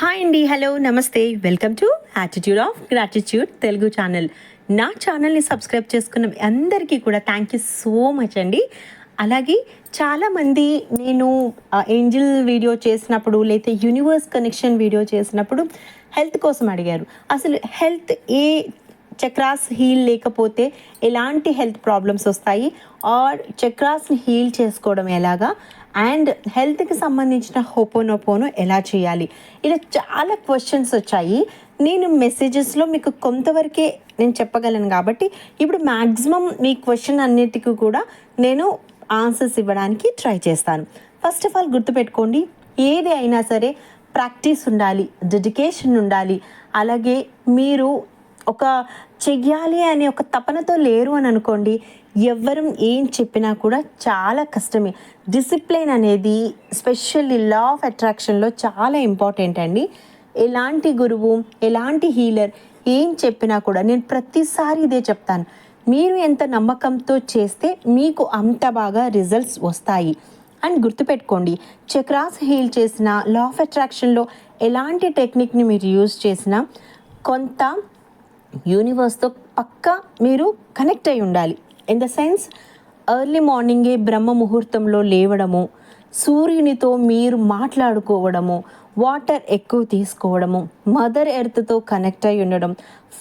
Hi అండి, hello, నమస్తే, welcome to attitude of gratitude Telugu channel. నా ఛానల్ని సబ్స్క్రైబ్ చేసుకున్న అందరికీ కూడా థ్యాంక్ యూ సో మచ్ అండి. అలాగే చాలామంది నేను ఏంజిల్ వీడియో చేసినప్పుడు లేకపోతే యూనివర్స్ కనెక్షన్ వీడియో చేసినప్పుడు హెల్త్ కోసం అడిగారు. అసలు హెల్త్ ఏ చక్రాస్ హీల్ లేకపోతే ఎలాంటి హెల్త్ ప్రాబ్లమ్స్ వస్తాయి, ఆర్ చక్రాస్ని హీల్ చేసుకోవడం ఎలాగా, అండ్ హెల్త్కి సంబంధించిన హోపోనోపోను ఎలా చేయాలి, ఇలా చాలా క్వశ్చన్స్ వచ్చాయి. నేను మెసేజెస్లో మీకు కొంతవరకే నేను చెప్పగలను కాబట్టి ఇప్పుడు మ్యాక్సిమం మీ క్వశ్చన్ అన్నిటికీ కూడా నేను ఆన్సర్స్ ఇవ్వడానికి ట్రై చేస్తాను. ఫస్ట్ ఆఫ్ ఆల్ గుర్తుపెట్టుకోండి, ఏది అయినా సరే ప్రాక్టీస్ ఉండాలి, డెడికేషన్ ఉండాలి. అలాగే మీరు ఒక చెయ్యాలి అనే ఒక తపనతో లేరు అని అనుకోండి, ఎవ్వరం ఏం చెప్పినా కూడా చాలా కష్టమే. డిసిప్లిన్ అనేది స్పెషల్లీ లా ఆఫ్ అట్రాక్షన్లో చాలా ఇంపార్టెంట్ అండి. ఎలాంటి గురువు, ఎలాంటి హీలర్ ఏం చెప్పినా కూడా నేను ప్రతిసారి ఇదే చెప్తాను, మీరు ఎంత నమ్మకంతో చేస్తే మీకు అంత బాగా రిజల్ట్స్ వస్తాయి. అండ్ గుర్తుపెట్టుకోండి, చక్రాస్ హీల్ చేసిన లా ఆఫ్ అట్రాక్షన్లో ఎలాంటి టెక్నిక్ని మీరు యూజ్ చేసినా కొంత యూనివర్స్తో పక్కా మీరు కనెక్ట్ అయి ఉండాలి. ఇన్ ద సెన్స్, ఎర్లీ మార్నింగే బ్రహ్మ ముహూర్తంలో లేవడము, సూర్యునితో మీరు మాట్లాడుకోవడము, వాటర్ ఎక్కువ తీసుకోవడము, మదర్ ఎర్త్తో కనెక్ట్ అయి ఉండడం,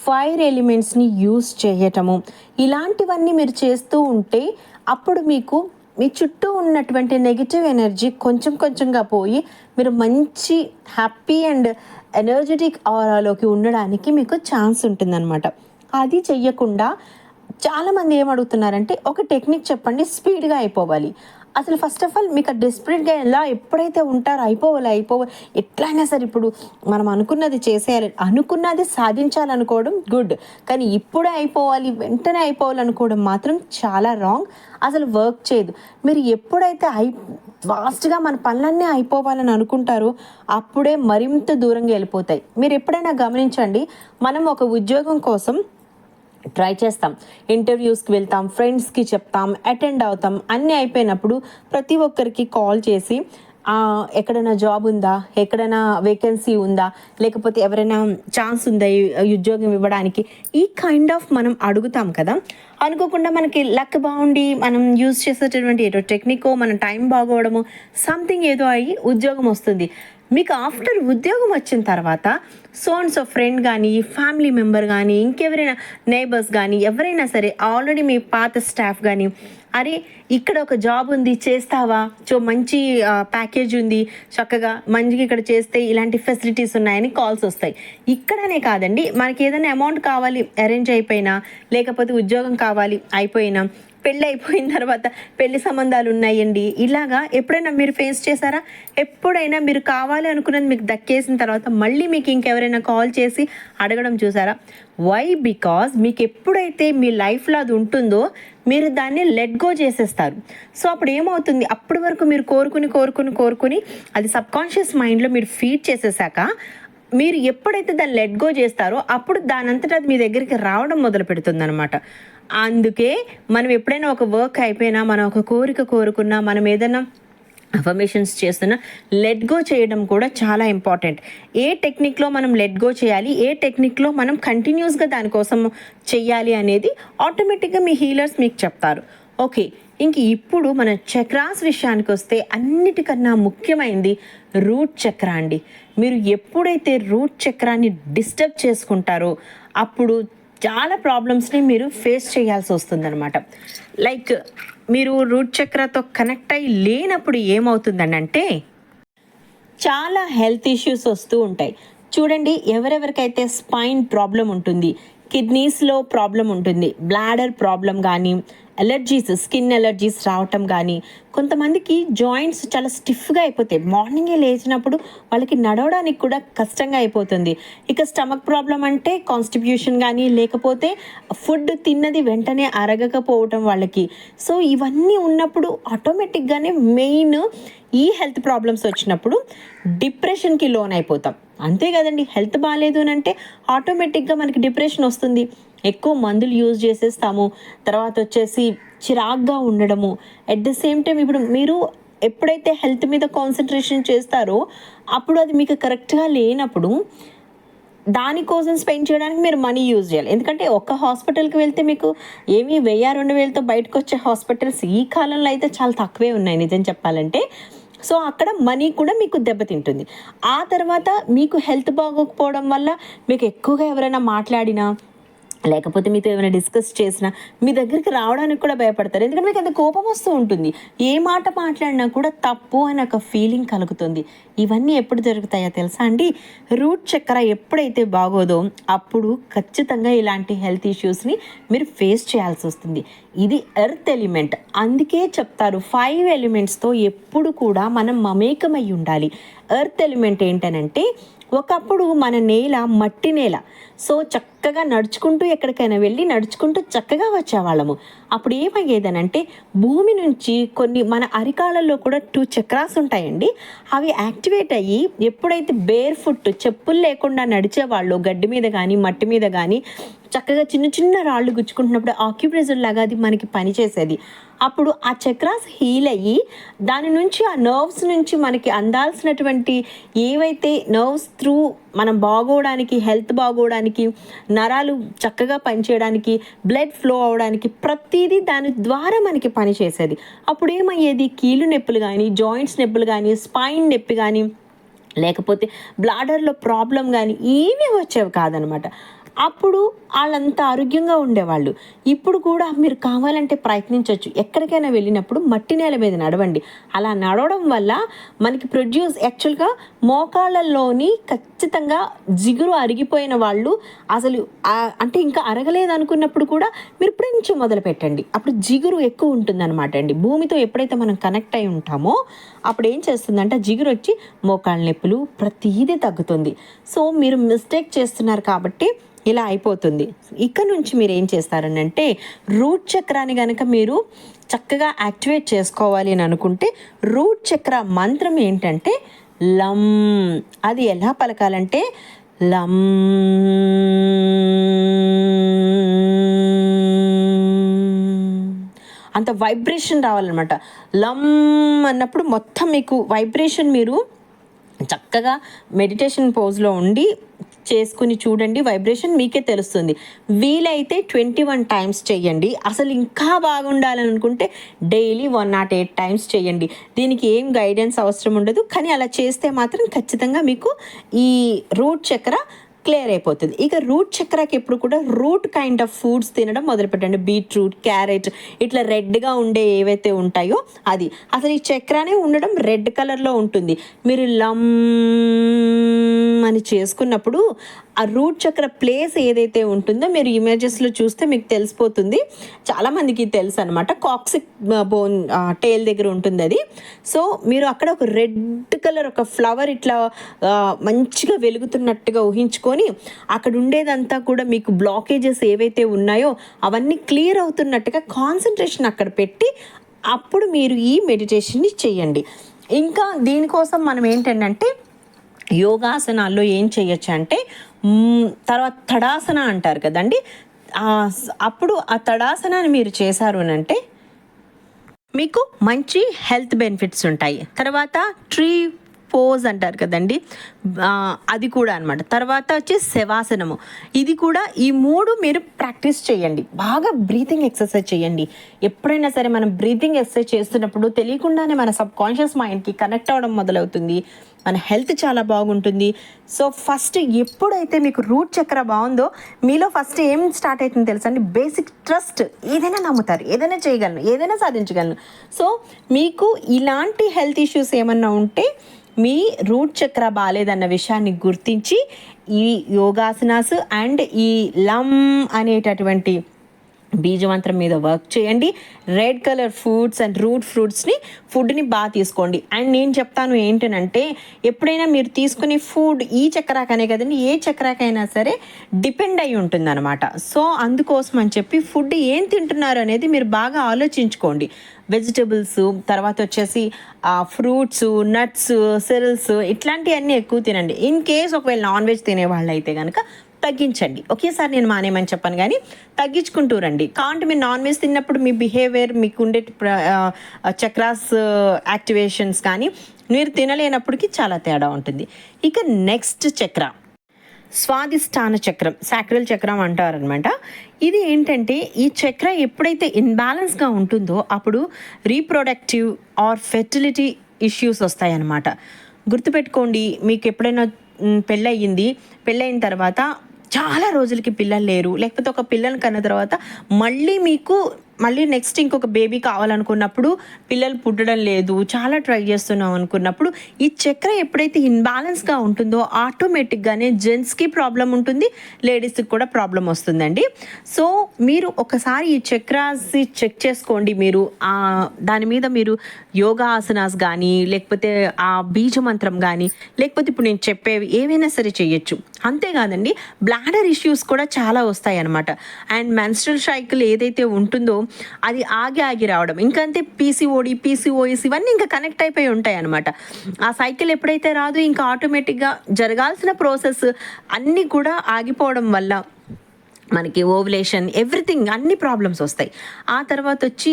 ఫైర్ ఎలిమెంట్స్ని యూజ్ చేయటము, ఇలాంటివన్నీ మీరు చేస్తూ ఉంటే అప్పుడు మీకు మీ చుట్టూ ఉన్నటువంటి నెగిటివ్ ఎనర్జీ కొంచెం కొంచెంగా పోయి మీరు మంచి హ్యాపీ అండ్ ఎనర్జెటిక్ ఆరాలోకి ఉండడానికి మీకు ఛాన్స్ ఉంటుందన్నమాట. అది చెయ్యకుండా చాలామంది ఏమడుగుతున్నారంటే, ఒక టెక్నిక్ చెప్పండి, స్పీడ్గా అయిపోవాలి. అసలు ఫస్ట్ ఆఫ్ ఆల్ మీకు డెస్పరేట్గా ఎలా ఎప్పుడైతే ఉంటారో అయిపోవాలి ఎట్లయినా సరే ఇప్పుడు మనం అనుకున్నది చేసేయాలి, అనుకున్నది సాధించాలనుకోవడం గుడ్, కానీ ఇప్పుడే అయిపోవాలి, వెంటనే అయిపోవాలనుకోవడం మాత్రం చాలా రాంగ్. అసలు వర్క్ చేయదు. మీరు ఎప్పుడైతే ఫాస్ట్గా మన పనులన్నీ అయిపోవాలని అనుకుంటారో అప్పుడే మరింత దూరంగా వెళ్ళిపోతాయి. మీరు ఎప్పుడైనా గమనించండి, మనం ఒక ఉద్యోగం కోసం ట్రై చేస్తాం, ఇంటర్వ్యూస్కి వెళ్తాం, ఫ్రెండ్స్కి చెప్తాం, అటెండ్ అవుతాం, అన్నీ అయిపోయినప్పుడు ప్రతి ఒక్కరికి కాల్ చేసి ఎక్కడైనా జాబ్ ఉందా, ఎక్కడైనా వేకెన్సీ ఉందా, లేకపోతే ఎవరైనా ఛాన్స్ ఉందా ఈ ఉద్యోగం ఇవ్వడానికి, ఈ కైండ్ ఆఫ్ మనం అడుగుతాం కదా. అనుకోకుండా మనకి లక్ బాగుండి మనం యూజ్ చేసేటటువంటి ఏదో టెక్నికో మన టైం బాగోవడము సంథింగ్ ఏదో అయ్యి ఉద్యోగం వస్తుంది. మీకు ఆఫ్టర్ ఉద్యోగం వచ్చిన తర్వాత సో ఫ్రెండ్ కానీ, ఫ్యామిలీ మెంబర్ కానీ, ఇంకెవరైనా నైబర్స్ కానీ, ఎవరైనా సరే ఆల్రెడీ మీ పాత స్టాఫ్ కానీ, అరే ఇక్కడ ఒక జాబ్ ఉంది చేస్తావా, మంచి ప్యాకేజ్ ఉంది, చక్కగా మంచిగా ఇక్కడ చేస్తే ఇలాంటి ఫెసిలిటీస్ ఉన్నాయని కాల్స్ వస్తాయి. ఇక్కడనే కాదండి, మనకి ఏదైనా అమౌంట్ కావాలి అరేంజ్ అయిపోయినా, లేకపోతే ఉద్యోగం కావాలి అయిపోయినా, పెళ్ళి అయిపోయిన తర్వాత పెళ్లి సంబంధాలు ఉన్నాయండి, ఇలాగా ఎప్పుడైనా మీరు ఫేస్ చేశారా? ఎప్పుడైనా మీరు కావాలి అనుకున్నది మీకు దక్కేసిన తర్వాత మళ్ళీ మీకు ఇంకెవరైనా కాల్ చేసి అడగడం చూసారా? వై? బికాజ్ మీకు ఎప్పుడైతే మీ లైఫ్లో అది ఉంటుందో మీరు దాన్ని లెట్ గో చేసేస్తారు. సో అప్పుడు ఏమవుతుంది, అప్పటి వరకు మీరు కోరుకుని అది సబ్కాన్షియస్ మైండ్లో మీరు ఫీడ్ చేసేసాక మీరు ఎప్పుడైతే దాన్ని లెట్ గో చేస్తారో అప్పుడు దానంతటా అది మీ దగ్గరికి రావడం మొదలు పెడుతుంది అనమాట. అందుకే మనం ఎప్పుడైనా ఒక వర్క్ అయిపోయినా, మనం ఒక కోరిక కోరుకున్నా, మనం ఏదైనా అఫర్మేషన్స్ చేస్తున్నా లెట్ గో చేయడం కూడా చాలా ఇంపార్టెంట్. ఏ టెక్నిక్లో మనం లెట్ గో చేయాలి, ఏ టెక్నిక్లో మనం కంటిన్యూస్గా దానికోసం చెయ్యాలి అనేది ఆటోమేటిక్గా మీ హీలర్స్ మీకు చెప్తారు. ఓకే, ఇప్పుడు మన చక్రాస్ విషయానికి వస్తే అన్నిటికన్నా ముఖ్యమైనది రూట్ చక్ర అండి. మీరు ఎప్పుడైతే రూట్ చక్రాన్ని డిస్టర్బ్ చేసుకుంటారో అప్పుడు చాలా ప్రాబ్లమ్స్ని మీరు ఫేస్ చేయాల్సి వస్తుందన్నమాట. లైక్ మీరు రూట్ చక్రతో కనెక్ట్ అయ్యి లేనప్పుడు ఏమవుతుందంటే చాలా హెల్త్ ఇష్యూస్ వస్తూ ఉంటాయి. చూడండి, ఎవరెవరికైతే స్పైన్ ప్రాబ్లం ఉంటుంది, కిడ్నీస్లో ప్రాబ్లం ఉంటుంది, బ్లాడర్ ప్రాబ్లం కానీ, ఎలర్జీస్, స్కిన్ ఎలర్జీస్ రావటం కానీ, కొంతమందికి జాయింట్స్ చాలా స్టిఫ్గా అయిపోతాయి, మార్నింగే లేచినప్పుడు వాళ్ళకి నడవడానికి కూడా కష్టంగా అయిపోతుంది. ఇక స్టమక్ ప్రాబ్లం అంటే కాన్స్టిట్యూషన్ కానీ, లేకపోతే ఫుడ్ తిన్నది వెంటనే అరగకపోవటం వాళ్ళకి. సో ఇవన్నీ ఉన్నప్పుడు ఆటోమేటిక్గానే మెయిన్ ఈ హెల్త్ ప్రాబ్లమ్స్ వచ్చినప్పుడు డిప్రెషన్కి లోన్ అయిపోతాం. అంతే కదండి, హెల్త్ బాగాలేదు అని అంటే ఆటోమేటిక్గా మనకి డిప్రెషన్ వస్తుంది. ఎక్కువ మందులు యూజ్ చేసేస్తాము, తర్వాత వచ్చేసి చిరాగ్గా ఉండడము. అట్ ద సేమ్ టైం ఇప్పుడు మీరు ఎప్పుడైతే హెల్త్ మీద కాన్సన్ట్రేషన్ చేస్తారో అప్పుడు అది మీకు కరెక్ట్గా లేనప్పుడు దానికోసం స్పెండ్ చేయడానికి మీరు మనీ యూజ్ చేయాలి. ఎందుకంటే ఒక్క హాస్పిటల్కి వెళ్తే మీకు ఏమి 1000-2000తో బయటకు వచ్చే హాస్పిటల్స్ ఈ కాలంలో అయితే చాలా తక్కువే ఉన్నాయి నిజం చెప్పాలంటే. సో అక్కడ మనీ కూడా మీకు దెబ్బతింటుంది. ఆ తర్వాత మీకు హెల్త్ బాగోకపోవడం వల్ల మీకు ఎక్కువగా ఎవరైనా మాట్లాడినా లేకపోతే మీతో ఏమైనా డిస్కస్ చేసినా మీ దగ్గరికి రావడానికి కూడా భయపడతారు. ఎందుకంటే మీకు అంత కోపం వస్తూ ఉంటుంది. ఏ మాట మాట్లాడినా కూడా తప్పు అని ఒక ఫీలింగ్ కలుగుతుంది. ఇవన్నీ ఎప్పుడు జరుగుతాయో తెలుసా అండి? రూట్ చక్ర ఎప్పుడైతే బాగోదో అప్పుడు ఖచ్చితంగా ఇలాంటి హెల్త్ ఇష్యూస్ని మీరు ఫేస్ చేయాల్సి వస్తుంది. ఇది ఎర్త్ ఎలిమెంట్, అందుకే చెప్తారు 5 ఎలిమెంట్స్తో ఎప్పుడు కూడా మనం మమేకమై ఉండాలి. ఎర్త్ ఎలిమెంట్ ఏంటనంటే ఒకప్పుడు మన నేల మట్టి నేల. సో చక్కగా నడుచుకుంటూ ఎక్కడికైనా వెళ్ళి నడుచుకుంటూ చక్కగా వచ్చేవాళ్ళము. అప్పుడు ఏమయ్యేదనంటే భూమి నుంచి కొన్ని మన అరికాళ్ళల్లో కూడా 2 చక్రాస్ ఉంటాయండి. అవి యాక్టివేట్ అయ్యి ఎప్పుడైతే బేర్ ఫుట్ చెప్పులు లేకుండా నడిచేవాళ్ళు గడ్డి మీద కానీ మట్టి మీద కానీ చక్కగా చిన్న చిన్న రాళ్ళు గుచ్చుకుంటున్నప్పుడు ఆక్యుప్రెషర్ లాగా అది మనకి పనిచేసేది. అప్పుడు ఆ చక్రాస్ హీల్ అయ్యి దాని నుంచి ఆ నర్వ్స్ నుంచి మనకి అందాల్సినటువంటి ఏవైతే నర్వ్స్ త్రూ మనం బాగోవడానికి హెల్త్ బాగోవడానికి నరాలు చక్కగా పనిచేయడానికి బ్లడ్ ఫ్లో అవడానికి ప్రతిదీ దాని ద్వారా మనకి పనిచేసేది. అప్పుడు ఏమయ్యేది కీలు నొప్పులు కానీ జాయింట్స్ నొప్పులు కానీ స్పైన్ నొప్పి కానీ లేకపోతే బ్లాడర్లో ప్రాబ్లం కానీ ఏమీ వచ్చేవి కాదనమాట. అప్పుడు వాళ్ళంత ఆరోగ్యంగా ఉండేవాళ్ళు. ఇప్పుడు కూడా మీరు కావాలంటే ప్రయత్నించవచ్చు. ఎక్కడికైనా వెళ్ళినప్పుడు మట్టి నేల మీద నడవండి. అలా నడవడం వల్ల మనకి యాక్చువల్గా మోకాళ్ళల్లోని ఖచ్చితంగా జిగురు అరిగిపోయిన వాళ్ళు అసలు అంటే ఇంకా అరగలేదు అనుకున్నప్పుడు కూడా మీరు ఇప్పుడు నుంచి మొదలు పెట్టండి. అప్పుడు జిగురు ఎక్కువ ఉంటుందన్నమాట అండి. భూమితో ఎప్పుడైతే మనం కనెక్ట్ అయి ఉంటామో అప్పుడు ఏం చేస్తుందంటే జిగురు వచ్చి మోకాళ్ళ నొప్పులు ప్రతిదీ తగ్గుతుంది. సో మీరు మిస్టేక్ చేస్తున్నారు కాబట్టి ఇలా అయిపోతుంది. ఇక్కడ నుంచి మీరు ఏం చేస్తారనంటే రూట్ చక్రాన్ని కనుక మీరు చక్కగా యాక్టివేట్ చేసుకోవాలి అని అనుకుంటే రూట్ చక్ర మంత్రం ఏంటంటే లం. అది ఎలా పలకాలంటే లం. అంత వైబ్రేషన్ రావాలన్నమాట. లం అన్నప్పుడు మొత్తం మీకు వైబ్రేషన్ మీరు చక్కగా మెడిటేషన్ పోజ్లో ఉండి చేసుకుని చూడండి. వైబ్రేషన్ మీకే తెలుస్తుంది. వీలైతే 21 టైమ్స్ చేయండి. అసలు ఇంకా బాగుండాలని అనుకుంటే డైలీ 108 టైమ్స్ చేయండి. దీనికి ఏం గైడెన్స్ అవసరం ఉండదు. కానీ అలా చేస్తే మాత్రం ఖచ్చితంగా మీకు ఈ రూట్ చక్ర క్లియర్ అయిపోతుంది. ఇక రూట్ చక్రాకి ఎప్పుడు కూడా రూట్ కైండ్ ఆఫ్ ఫుడ్స్ తినడం మొదలుపెట్టండి. బీట్రూట్, క్యారెట్ ఇట్లా రెడ్గా ఉండే ఏవైతే ఉంటాయో అది. అసలు ఈ చక్రానే ఉండడం రెడ్ కలర్లో ఉంటుంది. మీరు లమ్ అని చేసుకున్నప్పుడు ఆ రూట్ చక్ర ప్లేస్ ఏదైతే ఉంటుందో మీరు ఇమేజెస్లో చూస్తే మీకు తెలిసిపోతుంది. చాలామందికి తెలుసు అనమాట. కాక్సిక్ బోన్ టేల్ దగ్గర ఉంటుంది అది. సో మీరు అక్కడ ఒక రెడ్ కలర్ ఒక ఫ్లవర్ ఇట్లా మంచిగా వెలుగుతున్నట్టుగా ఊహించుకొని అక్కడ ఉండేదంతా కూడా మీకు బ్లాకేజెస్ ఏవైతే ఉన్నాయో అవన్నీ క్లియర్ అవుతున్నట్టుగా కాన్సన్ట్రేషన్ అక్కడ పెట్టి అప్పుడు మీరు ఈ మెడిటేషన్ని చేయండి. ఇంకా దీనికోసం మనం ఏంటంటే యోగాసనాల్లో ఏం చేయొచ్చు అంటే తర్వాత తడాసన అంటారు కదండి. అప్పుడు ఆ తడాసనాన్ని మీరు చేశారు అని అంటే మీకు మంచి హెల్త్ బెనిఫిట్స్ ఉంటాయి. తర్వాత ట్రీ పోజ్ అంటారు కదండి, అది కూడా అనమాట. తర్వాత వచ్చి శవాసనము. ఇది కూడా ఈ 3 మీరు ప్రాక్టీస్ చేయండి. బాగా బ్రీతింగ్ ఎక్సర్సైజ్ చేయండి. ఎప్పుడైనా సరే మనం బ్రీతింగ్ ఎక్సర్సైజ్ చేస్తున్నప్పుడు తెలియకుండానే మన సబ్ కాన్షియస్ మైండ్కి కనెక్ట్ అవ్వడం మొదలవుతుంది. మన హెల్త్ చాలా బాగుంటుంది. సో ఫస్ట్ ఎప్పుడైతే మీకు రూట్ చక్ర బాగుందో మీలో ఫస్ట్ ఏం స్టార్ట్ అవుతుంది తెలుసా అండి? Basic trust. ఏదైనా నమ్ముతారు, ఏదైనా చేయగలను, ఏదైనా సాధించగలను. సో మీకు ఇలాంటి హెల్త్ ఇష్యూస్ ఏమన్నా ఉంటే మీ రూట్ చక్ర బాలేదన్న విషయాన్ని గుర్తించి ఈ యోగాసనాస్ అండ్ ఈ లమ్ అనేటటువంటి బీజమంత్రం మీద వర్క్ చేయండి. Red colour foods and root ఫుడ్ని బాగా తీసుకోండి. అండ్ నేను చెప్తాను ఏంటనంటే ఎప్పుడైనా మీరు తీసుకునే ఫుడ్ ఈ చక్రాకనే కదండి, ఏ చక్రాకైనా సరే డిపెండ్ అయి ఉంటుంది అనమాట. సో అందుకోసం అని చెప్పి ఫుడ్ ఏం తింటున్నారు అనేది మీరు బాగా ఆలోచించుకోండి. వెజిటబుల్స్, తర్వాత వచ్చేసి ఫ్రూట్స్, నట్స్, సెరల్స్ ఇట్లాంటివన్నీ ఎక్కువ తినండి. ఇన్ కేస్ ఒకవేళ నాన్ వెజ్ తినే వాళ్ళు అయితే కనుక తగ్గించండి. ఒకేసారి నేను మానేయమని చెప్పాను, కానీ తగ్గించుకుంటూ రండి. కాంటే మీరు నాన్ వెజ్ తిన్నప్పుడు మీ బిహేవియర్, మీకు ఉండే చక్రాస్ యాక్టివేషన్స్ కానీ మీరు తినలేనప్పటికీ చాలా తేడా ఉంటుంది. ఇక నెక్స్ట్ చక్ర స్వాదిష్టాన చక్రం, సాక్రల్ చక్రం అంటారనమాట. ఇది ఏంటంటే ఈ చక్ర ఎప్పుడైతే ఇన్బ్యాలెన్స్గా ఉంటుందో అప్పుడు రీప్రొడక్టివ్ ఆర్ ఫెర్టిలిటీ ఇష్యూస్ వస్తాయన్నమాట. గుర్తుపెట్టుకోండి, మీకు ఎప్పుడైనా పెళ్ళయిన తర్వాత చాలా రోజులకి పిల్లలు లేరు, లేకపోతే ఒక పిల్లలు కన్న తర్వాత మళ్ళీ నెక్స్ట్ ఇంకొక బేబీ కావాలనుకున్నప్పుడు పిల్లలు పుట్టడం లేదు, చాలా ట్రై చేస్తున్నాం అనుకున్నప్పుడు ఈ చక్ర ఎప్పుడైతే ఇన్బ్యాలెన్స్గా ఉంటుందో ఆటోమేటిక్గానే జెంట్స్కి ప్రాబ్లం ఉంటుంది, లేడీస్కి కూడా ప్రాబ్లం వస్తుందండి. సో మీరు ఒకసారి ఈ చక్రాసి చెక్ చేసుకోండి. మీరు దాని మీద మీరు యోగా ఆసనాస్ కానీ, లేకపోతే ఆ బీజమంత్రం కానీ, లేకపోతే ఇప్పుడు నేను చెప్పేవి ఏవైనా సరే చేయొచ్చు. అంతేకాదండి, బ్లాడర్ ఇష్యూస్ కూడా చాలా వస్తాయి అన్నమాట. అండ్ మెన్స్ట్రల్ సైకిల్ ఏదైతే ఉంటుందో అది ఆగి రావడం, ఇంకంతే పీసీఓడి, పీసీఓఎస్ ఇవన్నీ ఇంకా కనెక్ట్ అయిపోయి ఉంటాయి అనమాట. ఆ సైకిల్ ఎప్పుడైతే రాదు, ఇంకా ఆటోమేటిక్గా జరగాల్సిన ప్రాసెస్ అన్నీ కూడా ఆగిపోవడం వల్ల మనకి ఓవులేషన్, ఎవ్రీథింగ్, అన్ని ప్రాబ్లమ్స్ వస్తాయి. ఆ తర్వాత వచ్చి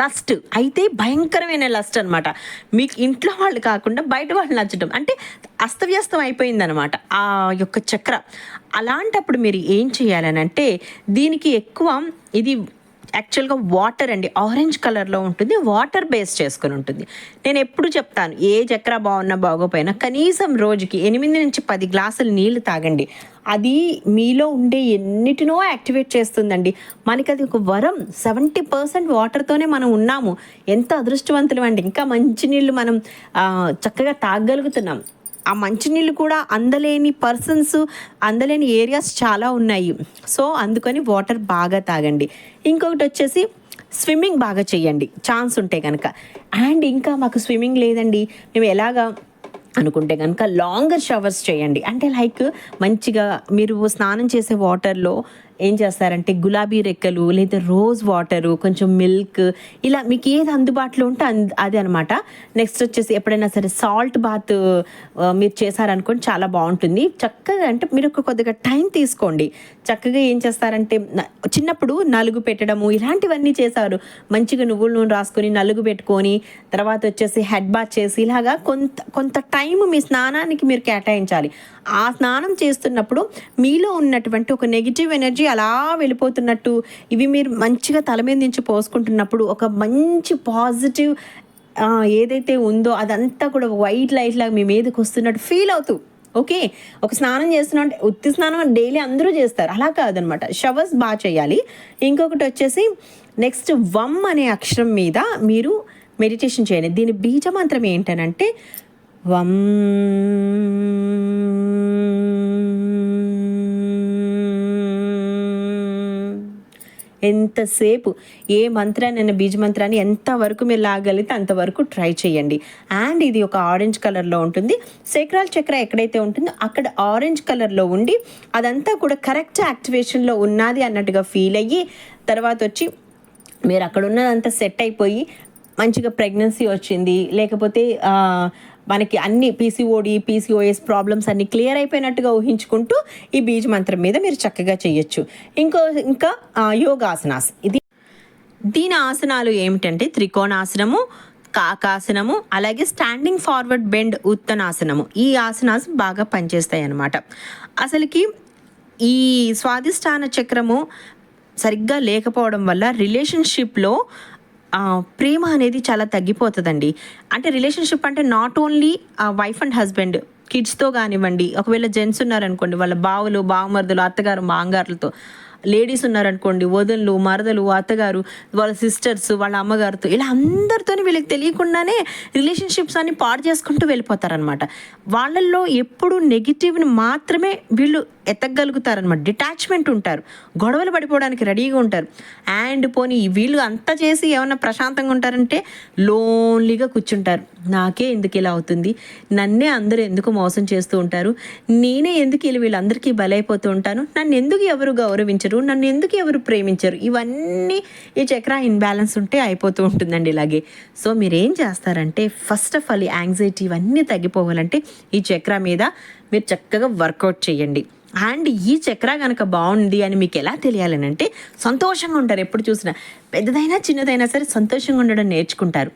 లస్ట్, అయితే భయంకరమైన లస్ట్ అనమాట. మీకు ఇంట్లో వాళ్ళు కాకుండా బయట వాళ్ళు నచ్చడం, అంటే అస్తవ్యస్తం అయిపోయిందనమాట ఆ యొక్క చక్ర. అలాంటప్పుడు మీరు ఏం చేయాలని అంటే, దీనికి ఎక్కువ ఇది యాక్చువల్గా వాటర్ అండి, ఆరెంజ్ కలర్లో ఉంటుంది, వాటర్ బేస్ చేసుకుని ఉంటుంది. నేను ఎప్పుడు చెప్తాను, ఏ చక్ర బాగున్నా బాగోపోయినా కనీసం రోజుకి 8 నుంచి 10 గ్లాసులు నీళ్లు తాగండి. అది మీలో ఉండే ఎన్నిటినో యాక్టివేట్ చేస్తుందండి. మనకి అది ఒక వరం. 70% వాటర్తోనే మనం ఉన్నాము. ఎంత అదృష్టవంతులు అండి. ఇంకా మంచినీళ్ళు మనం చక్కగా తాగగలుగుతున్నాం. ఆ మంచినీళ్ళు కూడా అందలేని ఏరియాస్ చాలా ఉన్నాయి. సో అందుకని వాటర్ బాగా తాగండి. ఇంకొకటి వచ్చేసి స్విమ్మింగ్ బాగా చేయండి ఛాన్స్ ఉంటే కనుక. అండ్ ఇంకా మాకు స్విమ్మింగ్ లేదండి, మేము ఎలాగా అనుకుంటే కనుక లాంగర్ షవర్స్ చేయండి. అంటే లైక్ మంచిగా మీరు స్నానం చేసే వాటర్లో ఏం చేస్తారంటే గులాబీ రెక్కలు లేదా రోజ్ వాటరు, కొంచెం మిల్క్, ఇలా మీకు ఏది అందుబాటులో ఉంటే అది అనమాట. నెక్స్ట్ వచ్చేసి ఎప్పుడైనా సరే సాల్ట్ బాత్ మీరు చేశారనుకోండి, చాలా బాగుంటుంది. చక్కగా అంటే మీరు కొద్దిగా టైం తీసుకోండి. చక్కగా ఏం చేస్తారంటే, చిన్నప్పుడు నలుగు పెట్టడము ఇలాంటివన్నీ చేశారు. మంచిగా నువ్వుల నూనె రాసుకొని నలుగు పెట్టుకొని తర్వాత వచ్చేసి హెడ్ బాత్ చేసి ఇలాగా కొంత టైం మీ స్నానానికి మీరు కేటాయించాలి. ఆ స్నానం చేస్తున్నప్పుడు మీలో ఉన్నటువంటి ఒక నెగిటివ్ ఎనర్జీ అలా వెళ్ళిపోతున్నట్టు, ఇవి మీరు మంచిగా తల మీద నుంచి పోసుకుంటున్నప్పుడు ఒక మంచి పాజిటివ్ ఏదైతే ఉందో అదంతా కూడా వైట్ లైట్ లాగా మీ మీదకి వస్తున్నట్టు ఫీల్ అవుతూ, ఓకే, ఒక స్నానం చేస్తున్నా అంటే ఉత్తి స్నానం డైలీ అందరూ చేస్తారు, అలా కాదనమాట. షవర్స్ బాగా చేయాలి. ఇంకొకటి వచ్చేసి నెక్స్ట్ వమ్ అనే అక్షరం మీద మీరు మెడిటేషన్ చేయండి. దీని బీజమంత్రం ఏంటనంటే వం ఎంతసేపు ఏ మంత్రాన్ని బీజ మంత్రాన్ని ఎంతవరకు మీరు లాగలిగితే అంతవరకు ట్రై చేయండి. అండ్ ఇది ఒక ఆరెంజ్ కలర్లో ఉంటుంది. సేక్రాల్ చక్ర ఎక్కడైతే ఉంటుందో అక్కడ ఆరెంజ్ కలర్లో ఉండి అదంతా కూడా కరెక్ట్ యాక్టివేషన్లో ఉన్నది అన్నట్టుగా ఫీల్ అయ్యి, తర్వాత వచ్చి మీరు అక్కడ ఉన్నదంతా సెట్ అయిపోయి మంచిగా ప్రెగ్నెన్సీ వచ్చింది, లేకపోతే మనకి అన్ని పీసీఓఎస్ ప్రాబ్లమ్స్ అన్ని క్లియర్ అయిపోయినట్టుగా ఊహించుకుంటూ ఈ బీజ్ మంత్రం మీద మీరు చక్కగా చేయొచ్చు. ఇంకా యోగాసనాస్, దీని ఆసనాలు ఏమిటంటే త్రికోణాసనము, కాకాసనము, అలాగే స్టాండింగ్ ఫార్వర్డ్ బెండ్ ఉత్తనాసనము. ఈ ఆసనాస్ బాగా పనిచేస్తాయి అన్నమాట. అసలుకి ఈ స్వాదిష్టాన చక్రము సరిగ్గా లేకపోవడం వల్ల రిలేషన్షిప్లో ప్రేమ అనేది చాలా తగ్గిపోతుందండి. అంటే రిలేషన్షిప్ అంటే not only wife and husband, కిడ్స్తో కానివ్వండి, ఒకవేళ జెంట్స్ ఉన్నారనుకోండి వాళ్ళ బావులు, బావమరుదులు, అత్తగారు, మాంగారులతో, లేడీస్ ఉన్నారనుకోండి వదినలు, మరదలు, అత్తగారు, వాళ్ళ సిస్టర్స్, వాళ్ళ అమ్మగారితో, ఇలా అందరితో వీళ్ళకి తెలియకుండానే రిలేషన్షిప్స్ అన్ని పాడు చేసుకుంటూ వెళ్ళిపోతారనమాట. వాళ్ళల్లో ఎప్పుడు నెగిటివ్ని మాత్రమే వీళ్ళు ఎత్తగలుగుతారనమాట. డిటాచ్మెంట్ ఉంటారు, గొడవలు పడిపోవడానికి రెడీగా ఉంటారు. అండ్ పోనీ వీళ్ళు అంతా చేసి ఏమన్నా ప్రశాంతంగా ఉంటారంటే లోన్లీగా కూర్చుంటారు. నాకే ఎందుకు ఇలా అవుతుంది, నన్నే అందరూ ఎందుకు మోసం చేస్తూ ఉంటారు, నేనే ఎందుకు వీళ్ళందరికీ బలైపోతూ ఉంటాను, నన్ను ఎందుకు ఎవరు గౌరవించరు, నన్ను ఎందుకు ఎవరు ప్రేమించరు, ఇవన్నీ ఈ చక్ర ఇన్బ్యాలెన్స్ ఉంటే అయిపోతూ ఉంటుందండి ఇలాగే. సో మీరేం చేస్తారంటే ఫస్ట్ ఆఫ్ ఆల్ ఈ యాంగ్జైటీ ఇవన్నీ తగ్గిపోవాలంటే ఈ చక్ర మీద మీరు చక్కగా వర్కౌట్ చేయండి. అండ్ ఈ చక్ర కనుక బాగుంది అని మీకు ఎలా తెలియాలని అంటే సంతోషంగా ఉంటారు. ఎప్పుడు చూసినా పెద్దదైనా చిన్నదైనా సరే సంతోషంగా ఉండడం నేర్చుకుంటారు.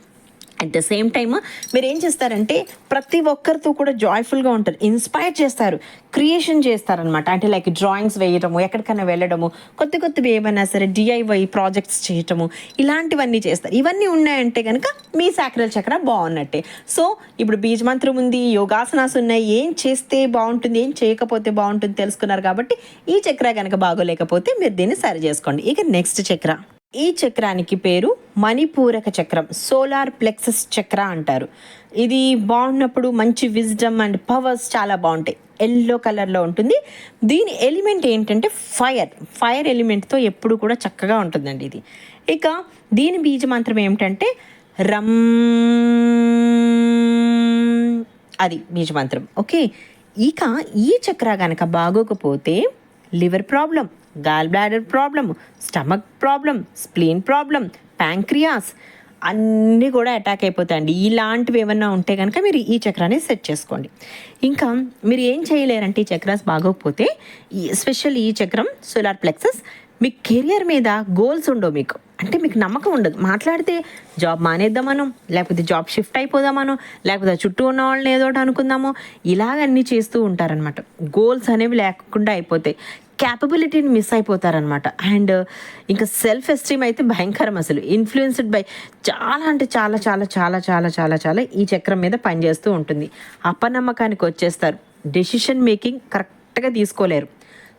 అట్ ద సేమ్ టైమ్ మీరు ఏం చేస్తారంటే ప్రతి ఒక్కరితో కూడా జాయ్ఫుల్గా ఉంటారు, ఇన్స్పైర్ చేస్తారు, క్రియేషన్ చేస్తారనమాట. అంటే లైక్ డ్రాయింగ్స్ వేయడము, ఎక్కడికైనా వెళ్ళడము, కొత్తవి ఏమైనా సరే డిఐవై ప్రాజెక్ట్స్ చేయటము, ఇలాంటివన్నీ చేస్తారు. ఇవన్నీ ఉన్నాయంటే కనుక మీ సాక్రల్ చక్ర బాగున్నట్టే. సో ఇప్పుడు బీజ్ మంత్రం ఉంది, యోగాసనాస్ ఉన్నాయి, ఏం చేస్తే బాగుంటుంది, ఏం చేయకపోతే బాగుంటుంది తెలుసుకున్నారు. కాబట్టి ఈ చక్ర కనుక బాగోలేకపోతే మీరు దీన్ని సరి చేసుకోండి. ఇక నెక్స్ట్ చక్ర, ఈ చక్రానికి పేరు మణిపూరక చక్రం, సోలార్ ప్లెక్సస్ చక్ర అంటారు. ఇది బాగున్నప్పుడు మంచి విజ్డమ్ అండ్ పవర్స్ చాలా బాగుంటాయి. ఎల్లో కలర్లో ఉంటుంది. దీని ఎలిమెంట్ ఏంటంటే ఫైర్ ఎలిమెంట్తో ఎప్పుడు కూడా చక్కగా ఉంటుందండి ఇది. ఇక దీని బీజ మంత్రం ఏమిటంటే రమ్, అది బీజ మంత్రం. ఓకే, ఇక ఈ చక్ర కనుక బాగోకపోతే liver problem, gall bladder problem, stomach problem, spleen problem, pancreas అన్నీ కూడా అటాక్ అయిపోతాయండి. ఇలాంటివి ఏమన్నా ఉంటే కనుక మీరు ఈ చక్రాన్ని సెట్ చేసుకోండి. ఇంకా మీరు ఏం చేయలేరంటే ఈ చక్రాస్ బాగోకపోతే, ఎస్పెషల్ ఈ చక్రం సోలార్ ప్లెక్సస్, మీ కెరియర్ మీద గోల్స్ ఉండవు, మీకు అంటే మీకు నమ్మకం ఉండదు. మాట్లాడితే జాబ్ మానేద్దామనో, లేకపోతే జాబ్ షిఫ్ట్ అయిపోదామనో, లేకపోతే చుట్టూ ఉన్న వాళ్ళని ఏదో ఒకటి అనుకుందామో, ఇలాగన్నీ చేస్తూ ఉంటారనమాట. గోల్స్ అనేవి లేకుండా అయిపోతాయి, క్యాపబిలిటీని మిస్ అయిపోతారనమాట. అండ్ ఇంకా సెల్ఫ్ ఎస్టీమ్ అయితే భయంకరం, అసలు ఇన్ఫ్లుయెన్స్డ్ బై చాలా అంటే చాలా చాలా చాలా చాలా చాలా చాలా ఈ చక్రం మీద పనిచేస్తూ ఉంటుంది. అపనమ్మకానికి వచ్చేస్తారు, డెసిషన్ మేకింగ్ కరెక్ట్గా తీసుకోలేరు.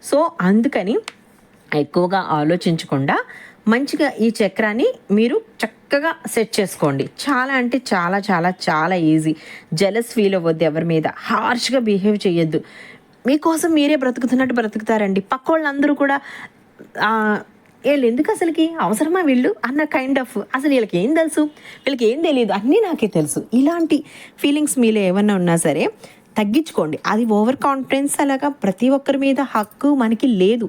సో అందుకని ఎక్కువగా ఆలోచించకుండా మంచిగా ఈ చక్రాన్ని మీరు చక్కగా సెట్ చేసుకోండి. చాలా అంటే చాలా చాలా చాలా ఈజీ. జెలస్ ఫీల్ అవ్వద్దు, ఎవరి మీద హార్ష్గా బిహేవ్ చేయొద్దు. మీకోసం మీరే బ్రతుకుతున్నట్టు బ్రతుకుతారండి. పక్క వాళ్ళందరూ కూడా వీళ్ళు ఎందుకు అసలుకి అవసరమా వీళ్ళు అన్న కైండ్ ఆఫ్, అసలు వీళ్ళకి ఏం తెలుసు, వీళ్ళకి ఏం తెలియదు, అన్నీ నాకే తెలుసు, ఇలాంటి ఫీలింగ్స్ మీలో ఏమన్నా ఉన్నా సరే తగ్గించుకోండి. అది ఓవర్ కాన్ఫిడెన్స్, అలాగా ప్రతి ఒక్కరి మీద హక్కు మనకి లేదు.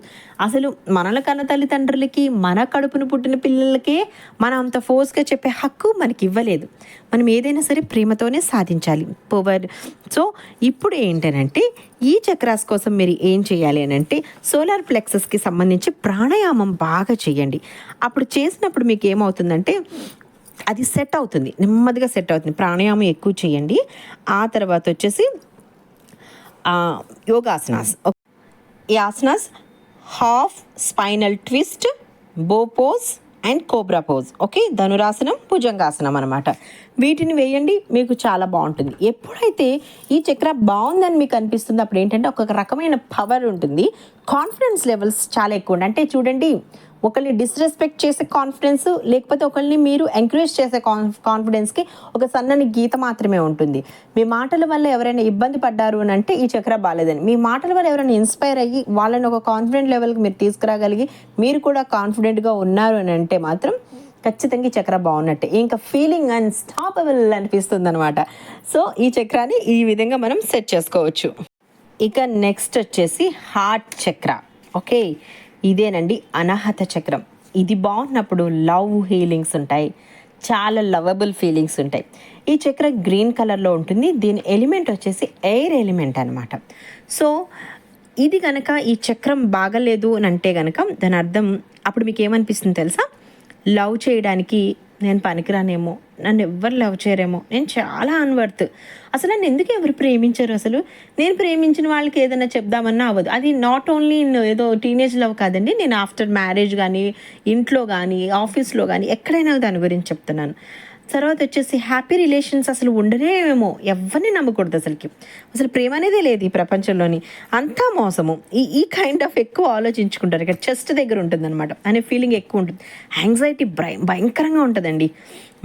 అసలు మనల కన్న తల్లిదండ్రులకి, మన కడుపును పుట్టిన పిల్లలకే మనం అంత ఫోర్స్గా చెప్పే హక్కు మనకి ఇవ్వలేదు. మనం ఏదైనా సరే ప్రేమతోనే సాధించాలి. సో ఇప్పుడు ఏంటనంటే ఈ చక్రాస్ కోసం మీరు ఏం చేయాలి అని అంటే సోలార్ ప్లెక్సస్కి సంబంధించి ప్రాణాయామం బాగా చేయండి. అప్పుడు చేసినప్పుడు మీకు ఏమవుతుందంటే అది సెట్ అవుతుంది, నెమ్మదిగా సెట్ అవుతుంది. ప్రాణాయామం ఎక్కువ చేయండి. ఆ తర్వాత వచ్చేసి యోగాసనాస్. ఈ ఆసనాస్ half spinal twist, bow pose and cobra pose. Okay, ధనురాసనం, భుజంగాసనం అనమాట. వీటిని వేయండి, మీకు చాలా బాగుంటుంది. ఎప్పుడైతే ఈ చక్ర బాగుందని మీకు అనిపిస్తుంది అప్పుడు ఏంటంటే ఒక రకమైన పవర్ ఉంటుంది, కాన్ఫిడెన్స్ లెవెల్స్ చాలా ఎక్కువ ఉంటాయి. అంటే చూడండి, ఒకరిని డిస్రెస్పెక్ట్ చేసే కాన్ఫిడెన్స్, లేకపోతే ఒకరిని మీరు ఎంకరేజ్ చేసే కాన్ఫిడెన్స్కి ఒక సన్నని గీత మాత్రమే ఉంటుంది. మీ మాటల వల్ల ఎవరైనా ఇబ్బంది పడ్డారు అని అంటే ఈ చక్ర బాలేదని. మీ మాటల వల్ల ఎవరైనా ఇన్స్పైర్ అయ్యి వాళ్ళని ఒక కాన్ఫిడెంట్ లెవెల్కి మీరు తీసుకురాగలిగి మీరు కూడా కాన్ఫిడెంట్గా ఉన్నారు అని అంటే మాత్రం ఖచ్చితంగా ఈ చక్ర బాగున్నట్టే. ఇంకా ఫీలింగ్ అన్స్టాపబుల్ అనిపిస్తుంది అనమాట. సో ఈ చక్రాన్ని ఈ విధంగా మనం సెట్ చేసుకోవచ్చు. ఇక నెక్స్ట్ వచ్చేసి హార్ట్ చక్ర. ఓకే, ఇదేనండి అనాహత చక్రం. ఇది బాగున్నప్పుడు లవ్ హీలింగ్స్ ఉంటాయి, చాలా లవబుల్ ఫీలింగ్స్ ఉంటాయి. ఈ చక్ర గ్రీన్ కలర్లో ఉంటుంది. దీని ఎలిమెంట్ వచ్చేసి ఎయిర్ ఎలిమెంట్ అనమాట. సో ఇది కనుక ఈ చక్రం బాగలేదు అని అంటే కనుక దాని అర్థం అప్పుడు మీకు ఏమనిపిస్తుంది తెలుసా, లవ్ చేయడానికి నేను పనికిరానేమో, నన్ను ఎవ్వరు లవ్ చేయరేమో, నేను చాలా అన్వర్త్, అసలు నన్ను ఎందుకు ఎవరు ప్రేమించారు, అసలు నేను ప్రేమించిన వాళ్ళకి ఏదైనా చెప్దామన్నా అవ్వదు. అది నాట్ ఓన్లీ ఏదో టీనేజ్ లవ్ కాదండి, నేను ఆఫ్టర్ మ్యారేజ్ కానీ, ఇంట్లో కానీ, ఆఫీస్లో కానీ ఎక్కడైనా దాని గురించి చెప్తున్నాను. తర్వాత వచ్చేసి హ్యాపీ రిలేషన్స్ అసలు ఉండనేమో, ఎవరిని నమ్మకూడదు అసలు ప్రేమ అనేదే లేదు ఈ ప్రపంచంలోని, అంతా మోసము. ఈ కైండ్ ఆఫ్ ఎక్కువ ఆలోచించుకుంటారు. ఇక్కడ చెస్ట్ దగ్గర ఉంటుందన్నమాట అనే ఫీలింగ్ ఎక్కువ ఉంటుంది. యాంగ్జైటీ భయంకరంగా ఉంటుందండి.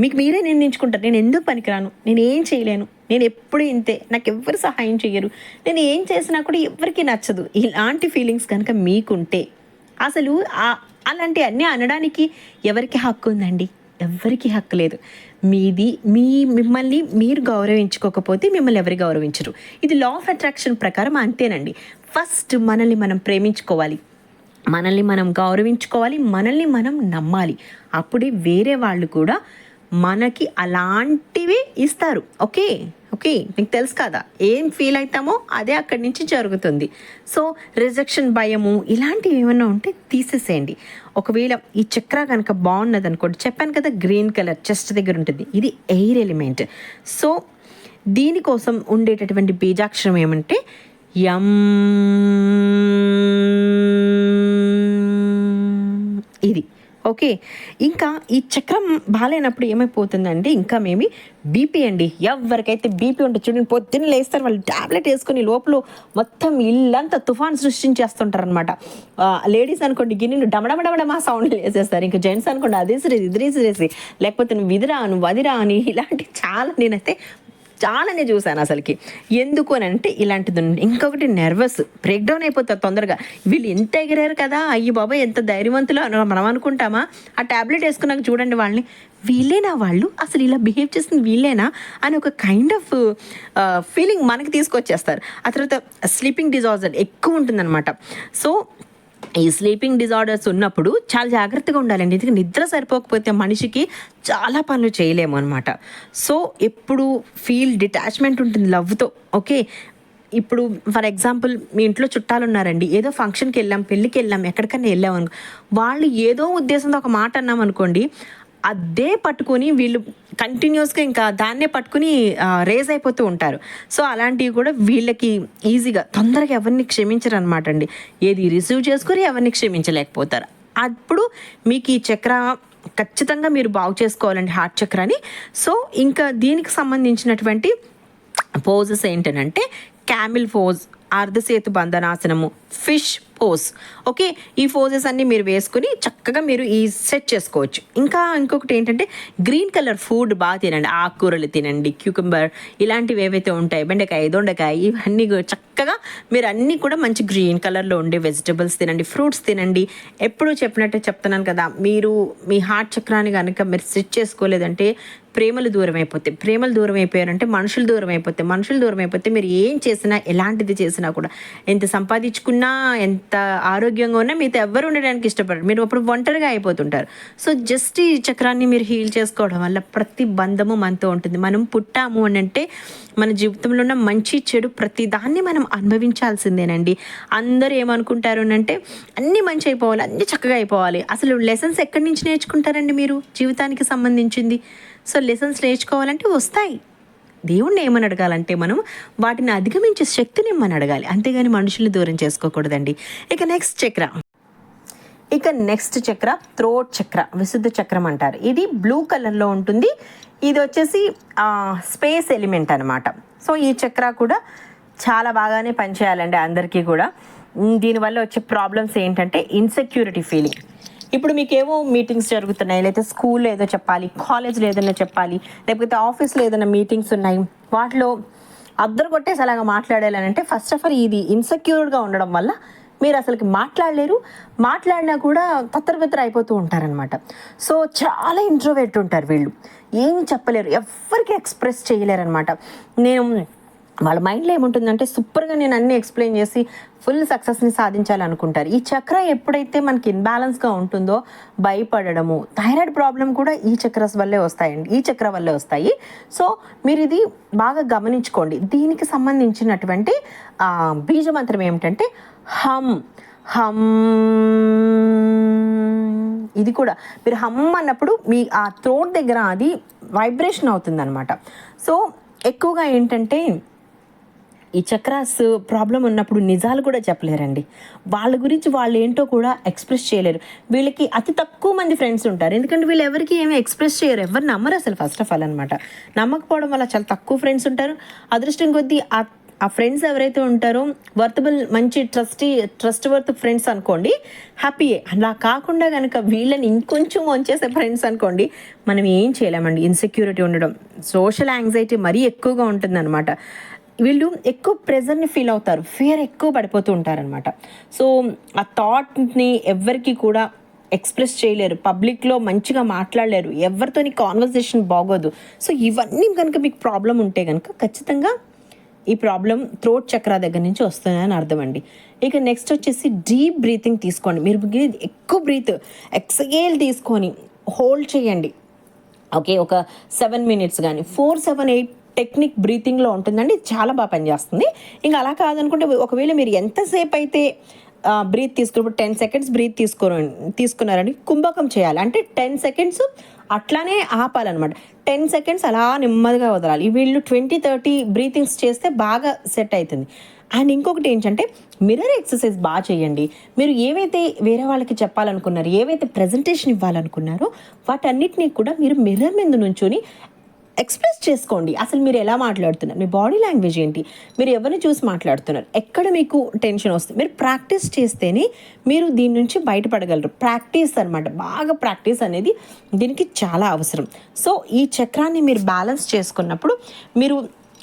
మీకు మీరే నిర్ణయించుకుంటారు, నేను ఎందుకు పనికిరాను, నేను ఏం చేయలేను, నేను ఎప్పుడు ఇంతే, నాకు ఎవ్వరు సహాయం చేయరు, నేను ఏం చేసినా కూడా ఎవరికి నచ్చదు. ఇలాంటి ఫీలింగ్స్ కనుక మీకుంటే అసలు అలాంటి అన్నీ అనడానికి ఎవరికి హక్కు ఉందండి? ఎవరికి హక్కు లేదు. మిమ్మల్ని మీరు గౌరవించుకోకపోతే మిమ్మల్ని ఎవరు గౌరవించరు. ఇది లా ఆఫ్ అట్రాక్షన్ ప్రకారం అంతేనండి. ఫస్ట్ మనల్ని మనం ప్రేమించుకోవాలి, మనల్ని మనం గౌరవించుకోవాలి, మనల్ని మనం నమ్మాలి. అప్పుడే వేరే వాళ్ళు కూడా మనకి అలాంటివి ఇస్తారు. ఓకే ఓకే, మీకు తెలుసు కదా, ఏం ఫీల్ అవుతామో అదే అక్కడి నుంచి జరుగుతుంది. సో రిజెక్షన్ భయము ఇలాంటివి ఏమైనా ఉంటే తీసేసేయండి. ఒకవేళ ఈ చక్ర కనుక బాగున్నది అనుకోండి, చెప్పాను కదా గ్రీన్ కలర్ చెస్ట్ దగ్గర ఉంటుంది, ఇది ఎయిర్ ఎలిమెంట్. సో దీనికోసం ఉండేటటువంటి బీజాక్షరం ఏమంటే యం. ఇది ఓకే. ఇంకా ఈ చక్రం బాగాలేనప్పుడు ఏమైపోతుందంటే ఇంకా మేబీ బీపీ అండి. ఎవరికైతే బీపీ ఉంటే చూడండి, పొద్దున్న లేస్తారు వాళ్ళు ట్యాబ్లెట్ వేసుకొని లోపల మొత్తం ఇల్లంతా తుఫాన్ సృష్టించేస్తుంటారు అనమాట. లేడీస్ అనుకోండి గిన్నెలు డమడమడమడమా సౌండ్లు వేసేస్తారు. ఇంకా జెంట్స్ అనుకోండి అది సిరేసి ఇది సిరేసి, లేకపోతే నువ్వు ఇదిరా నువ్వు వదిరా అని ఇలాంటి చాలా నేనైతే చాలానే చూశాను అసలుకి. ఎందుకు అని అంటే ఇలాంటిది. ఇంకొకటి నర్వస్ బ్రేక్ డౌన్ అయిపోతారు తొందరగా. వీళ్ళు ఎంత ఎగిరారు కదా, అయ్యి బాబాయ్ ఎంత ధైర్యవంతులు మనం అనుకుంటామా, ఆ ట్యాబ్లెట్ వేసుకున్నాక చూడండి వాళ్ళని, వీళ్ళేనా వాళ్ళు అసలు ఇలా బిహేవ్ చేస్తుంది వీళ్ళేనా అని ఒక కైండ్ ఆఫ్ ఫీలింగ్ మనకి తీసుకొచ్చేస్తారు. ఆ తర్వాత స్లీపింగ్ డిజార్డర్ ఎక్కువ ఉంటుందన్నమాట. సో ఈ స్లీపింగ్ డిజార్డర్స్ ఉన్నప్పుడు చాలా జాగ్రత్తగా ఉండాలండి. ఎందుకంటే నిద్ర సరిపోకపోతే మనిషికి చాలా పనులు చేయలేము అనమాట. సో ఎప్పుడు ఫీల్ డిటాచ్మెంట్ ఉంటుంది లవ్తో. ఓకే, ఇప్పుడు ఫర్ ఎగ్జాంపుల్ మీ ఇంట్లో చుట్టాలు ఉన్నారండి, ఏదో ఫంక్షన్కి వెళ్ళాం, పెళ్ళికి వెళ్ళాం, ఎక్కడికన్నా వెళ్ళాం అనుకో, వాళ్ళు ఏదో ఉద్దేశంతో ఒక మాట అన్నాం అనుకోండి, అదే పట్టుకొని వీళ్ళు కంటిన్యూస్గా ఇంకా దాన్నే పట్టుకుని రేజ్ అయిపోతూ ఉంటారు. సో అలాంటివి కూడా వీళ్ళకి ఈజీగా తొందరగా ఎవరిని క్షమించరు అనమాట అండి. ఏది రిసీవ్ చేసుకొని ఎవరిని క్షమించలేకపోతారు. అప్పుడు మీకు ఈ చక్ర ఖచ్చితంగా మీరు బాగు చేసుకోవాలండి, హార్ట్ చక్రాని. సో ఇంకా దీనికి సంబంధించినటువంటి పోజెస్ ఏంటనంటే క్యామిల్ పోజ్, అర్ధసేతు బంధనాసనము, ఫిష్ పోజ్. ఓకే, ఈ పోజెస్ అన్నీ మీరు వేసుకుని చక్కగా మీరు ఈ సెట్ చేసుకోవచ్చు. ఇంకా ఇంకొకటి ఏంటంటే గ్రీన్ కలర్ ఫుడ్ బాగా తినండి, ఆకుకూరలు తినండి, క్యూకంబర్ ఇలాంటివి ఏవైతే ఉంటాయి, బెండకాయ దొండకాయ ఇవన్నీ చక్కగా మీరు అన్నీ కూడా మంచి గ్రీన్ కలర్లో ఉండే వెజిటబుల్స్ తినండి, ఫ్రూట్స్ తినండి. ఎప్పుడు చెప్పినట్టే చెప్తున్నాను కదా, మీరు మీ హార్ట్ చక్రాన్ని కనుక మీరు సెట్ చేసుకోలేదంటే ప్రేమలు దూరం అయిపోతాయి. ప్రేమలు దూరం అయిపోయారంటే మనుషులు దూరం అయిపోతాయి. మనుషులు దూరం అయిపోతే మీరు ఏం చేసినా ఎలాంటిది చేసినా కూడా, ఎంత సంపాదించుకున్నా ఎంత ఆరోగ్యంగా ఉన్నా మీతో ఎవరు ఉండడానికి ఇష్టపడరు, మీరు అప్పుడు ఒంటరిగా అయిపోతుంటారు. సో జస్ట్ ఈ చక్రాన్ని మీరు హీల్ చేసుకోవడం వల్ల ప్రతి బంధము మనతో ఉంటుంది. మనం పుట్టాము అని అంటే మన జీవితంలో ఉన్న మంచి చెడు ప్రతి దాన్ని మనం అనుభవించాల్సిందేనండి. అందరూ ఏమనుకుంటారు అంటే అన్నీ మంచి అయిపోవాలి, అన్నీ చక్కగా అయిపోవాలి. అసలు లెసన్స్ ఎక్కడి నుంచి నేర్చుకుంటారండి మీరు జీవితానికి సంబంధించింది? సో లెసన్స్ నేర్చుకోవాలంటే వస్తాయి. దేవుణ్ణి ఏమని అడగాలంటే మనం వాటిని అధిగమించే శక్తిని ఏమని అడగాలి, అంతేగాని మనుషుల్ని దూరం చేసుకోకూడదండి. ఇక నెక్స్ట్ చక్ర థ్రోట్ చక్ర, విశుద్ధ చక్రం అంటారు. ఇది బ్లూ కలర్లో ఉంటుంది. ఇది వచ్చేసి స్పేస్ ఎలిమెంట్ అనమాట. సో ఈ చక్ర కూడా చాలా బాగానే పనిచేయాలండి అందరికీ కూడా. దీనివల్ల వచ్చే ప్రాబ్లమ్స్ ఏంటంటే ఇన్సెక్యూరిటీ ఫీలింగ్. ఇప్పుడు మీకేమో మీటింగ్స్ జరుగుతున్నాయి, లేకపోతే స్కూల్లో ఏదో చెప్పాలి, కాలేజ్లో ఏదైనా చెప్పాలి, లేకపోతే ఆఫీస్లో ఏదైనా మీటింగ్స్ ఉన్నాయి, వాటిలో అద్దరు కొట్టేసి అలాగా మాట్లాడాలని అంటే ఫస్ట్ ఆఫ్ ఆల్ ఇది ఇన్సెక్యూర్డ్గా ఉండడం వల్ల మీరు అసలుకి మాట్లాడలేరు. మాట్లాడినా కూడా తత్తరబెత్తర అయిపోతూ ఉంటారనమాట. సో చాలా ఇంట్రోవర్ట్ ఉంటారు వీళ్ళు, ఏం చెప్పలేరు, ఎవరికి ఎక్స్ప్రెస్ చేయలేరు అనమాట. వాళ్ళ మైండ్లో ఏముంటుందంటే సూపర్గా నేను అన్నీ ఎక్స్ప్లెయిన్ చేసి ఫుల్ సక్సెస్ని సాధించాలనుకుంటారు. ఈ చక్ర ఎప్పుడైతే మనకి ఇన్బ్యాలెన్స్గా ఉంటుందో భయపడము, థైరాయిడ్ ప్రాబ్లం కూడా ఈ చక్రస్ వల్లే వస్తాయండి, ఈ చక్ర వల్లే వస్తాయి. సో మీరు ఇది బాగా గమనించుకోండి. దీనికి సంబంధించినటువంటి బీజమంత్రం ఏమిటంటే హమ్. ఇది కూడా మీరు హమ్ అన్నప్పుడు మీ ఆ థ్రోట్ దగ్గర అది వైబ్రేషన్ అవుతుంది అనమాట. సో ఎక్కువగా ఏంటంటే ఈ చక్రాస్ ప్రాబ్లం ఉన్నప్పుడు నిజాలు కూడా చెప్పలేరండి. వాళ్ళ గురించి వాళ్ళు ఏంటో కూడా ఎక్స్ప్రెస్ చేయలేరు. వీళ్ళకి అతి తక్కువ మంది ఫ్రెండ్స్ ఉంటారు, ఎందుకంటే వీళ్ళు ఎవరికి ఏమీ ఎక్స్ప్రెస్ చేయరు, ఎవరు నమ్మరు అసలు ఫస్ట్ ఆఫ్ ఆల్ అనమాట. నమ్మకపోవడం వల్ల చాలా తక్కువ ఫ్రెండ్స్ ఉంటారు. అదృష్టం కొద్దీ ఆ ఫ్రెండ్స్ ఎవరైతే ఉంటారో వర్తబుల్ మంచి ట్రస్ట్ వర్త్ ఫ్రెండ్స్ అనుకోండి, హ్యాపీయే. అలా కాకుండా కనుక వీళ్ళని ఇంకొంచెం వంచేసే ఫ్రెండ్స్ అనుకోండి, మనం ఏం చేయలేమండి. ఇన్సెక్యూరిటీ ఉండడం, సోషల్ యాంగ్జైటీ మరీ ఎక్కువగా ఉంటుందన్నమాట. వీళ్ళు ఎక్కువ ప్రెజర్ని ఫీల్ అవుతారు, ఫియర్ ఎక్కువ పడిపోతూ ఉంటారనమాట. సో ఆ థాట్ని ఎవరికి కూడా ఎక్స్ప్రెస్ చేయలేరు, పబ్లిక్లో మంచిగా మాట్లాడలేరు, ఎవరితోని కాన్వర్సేషన్ బాగోదు. సో ఇవన్నీ కనుక మీకు ప్రాబ్లం ఉంటే కనుక ఖచ్చితంగా ఈ ప్రాబ్లం థ్రోట్ చక్ర దగ్గర నుంచి వస్తుందని అర్థం అండి. ఇక నెక్స్ట్ వచ్చేసి డీప్ బ్రీతింగ్ తీసుకోండి. మీరు ఎక్కువ ఎక్స్హేల్ తీసుకొని హోల్డ్ చేయండి. ఓకే, ఒక 7 మినిట్స్ కానీ 4-7-8 టెక్నిక్ బ్రీతింగ్లో ఉంటుందండి, చాలా బాగా పనిచేస్తుంది. ఇంకా అలా కాదనుకుంటే ఒకవేళ మీరు ఎంతసేపు అయితే బ్రీత్ తీసుకున్నప్పుడు 10 సెకండ్స్ బ్రీత్ తీసుకున్నారండి, కుంభకం చేయాలి. అంటే 10 సెకండ్స్ అట్లానే ఆపాలన్నమాట. 10 సెకండ్స్ అలా నెమ్మదిగా వదలాలి. వీళ్ళు 20-30 బ్రీతింగ్స్ చేస్తే బాగా సెట్ అవుతుంది. అండ్ ఇంకొకటి ఏంటంటే మిర్రర్ ఎక్సర్సైజ్ బాగా చేయండి. మీరు ఏవైతే వేరే వాళ్ళకి చెప్పాలనుకున్నారో, ఏవైతే ప్రజెంటేషన్ ఇవ్వాలనుకున్నారో వాటన్నిటినీ కూడా మీరు మిర్రర్ మీద నుంచొని ఎక్స్ప్రెస్ చేసుకోండి. అసలు మీరు ఎలా మాట్లాడుతున్నారు, మీ బాడీ లాంగ్వేజ్ ఏంటి, మీరు ఎవరిని చూసి మాట్లాడుతున్నారు, ఎక్కడ మీకు టెన్షన్ వస్తుంది, మీరు ప్రాక్టీస్ చేస్తేనే మీరు దీని నుంచి బయటపడగలరు. ప్రాక్టీస్ అనమాట, బాగా ప్రాక్టీస్ అనేది దీనికి చాలా అవసరం. సో ఈ చక్రాన్ని మీరు బ్యాలెన్స్ చేసుకున్నప్పుడు మీరు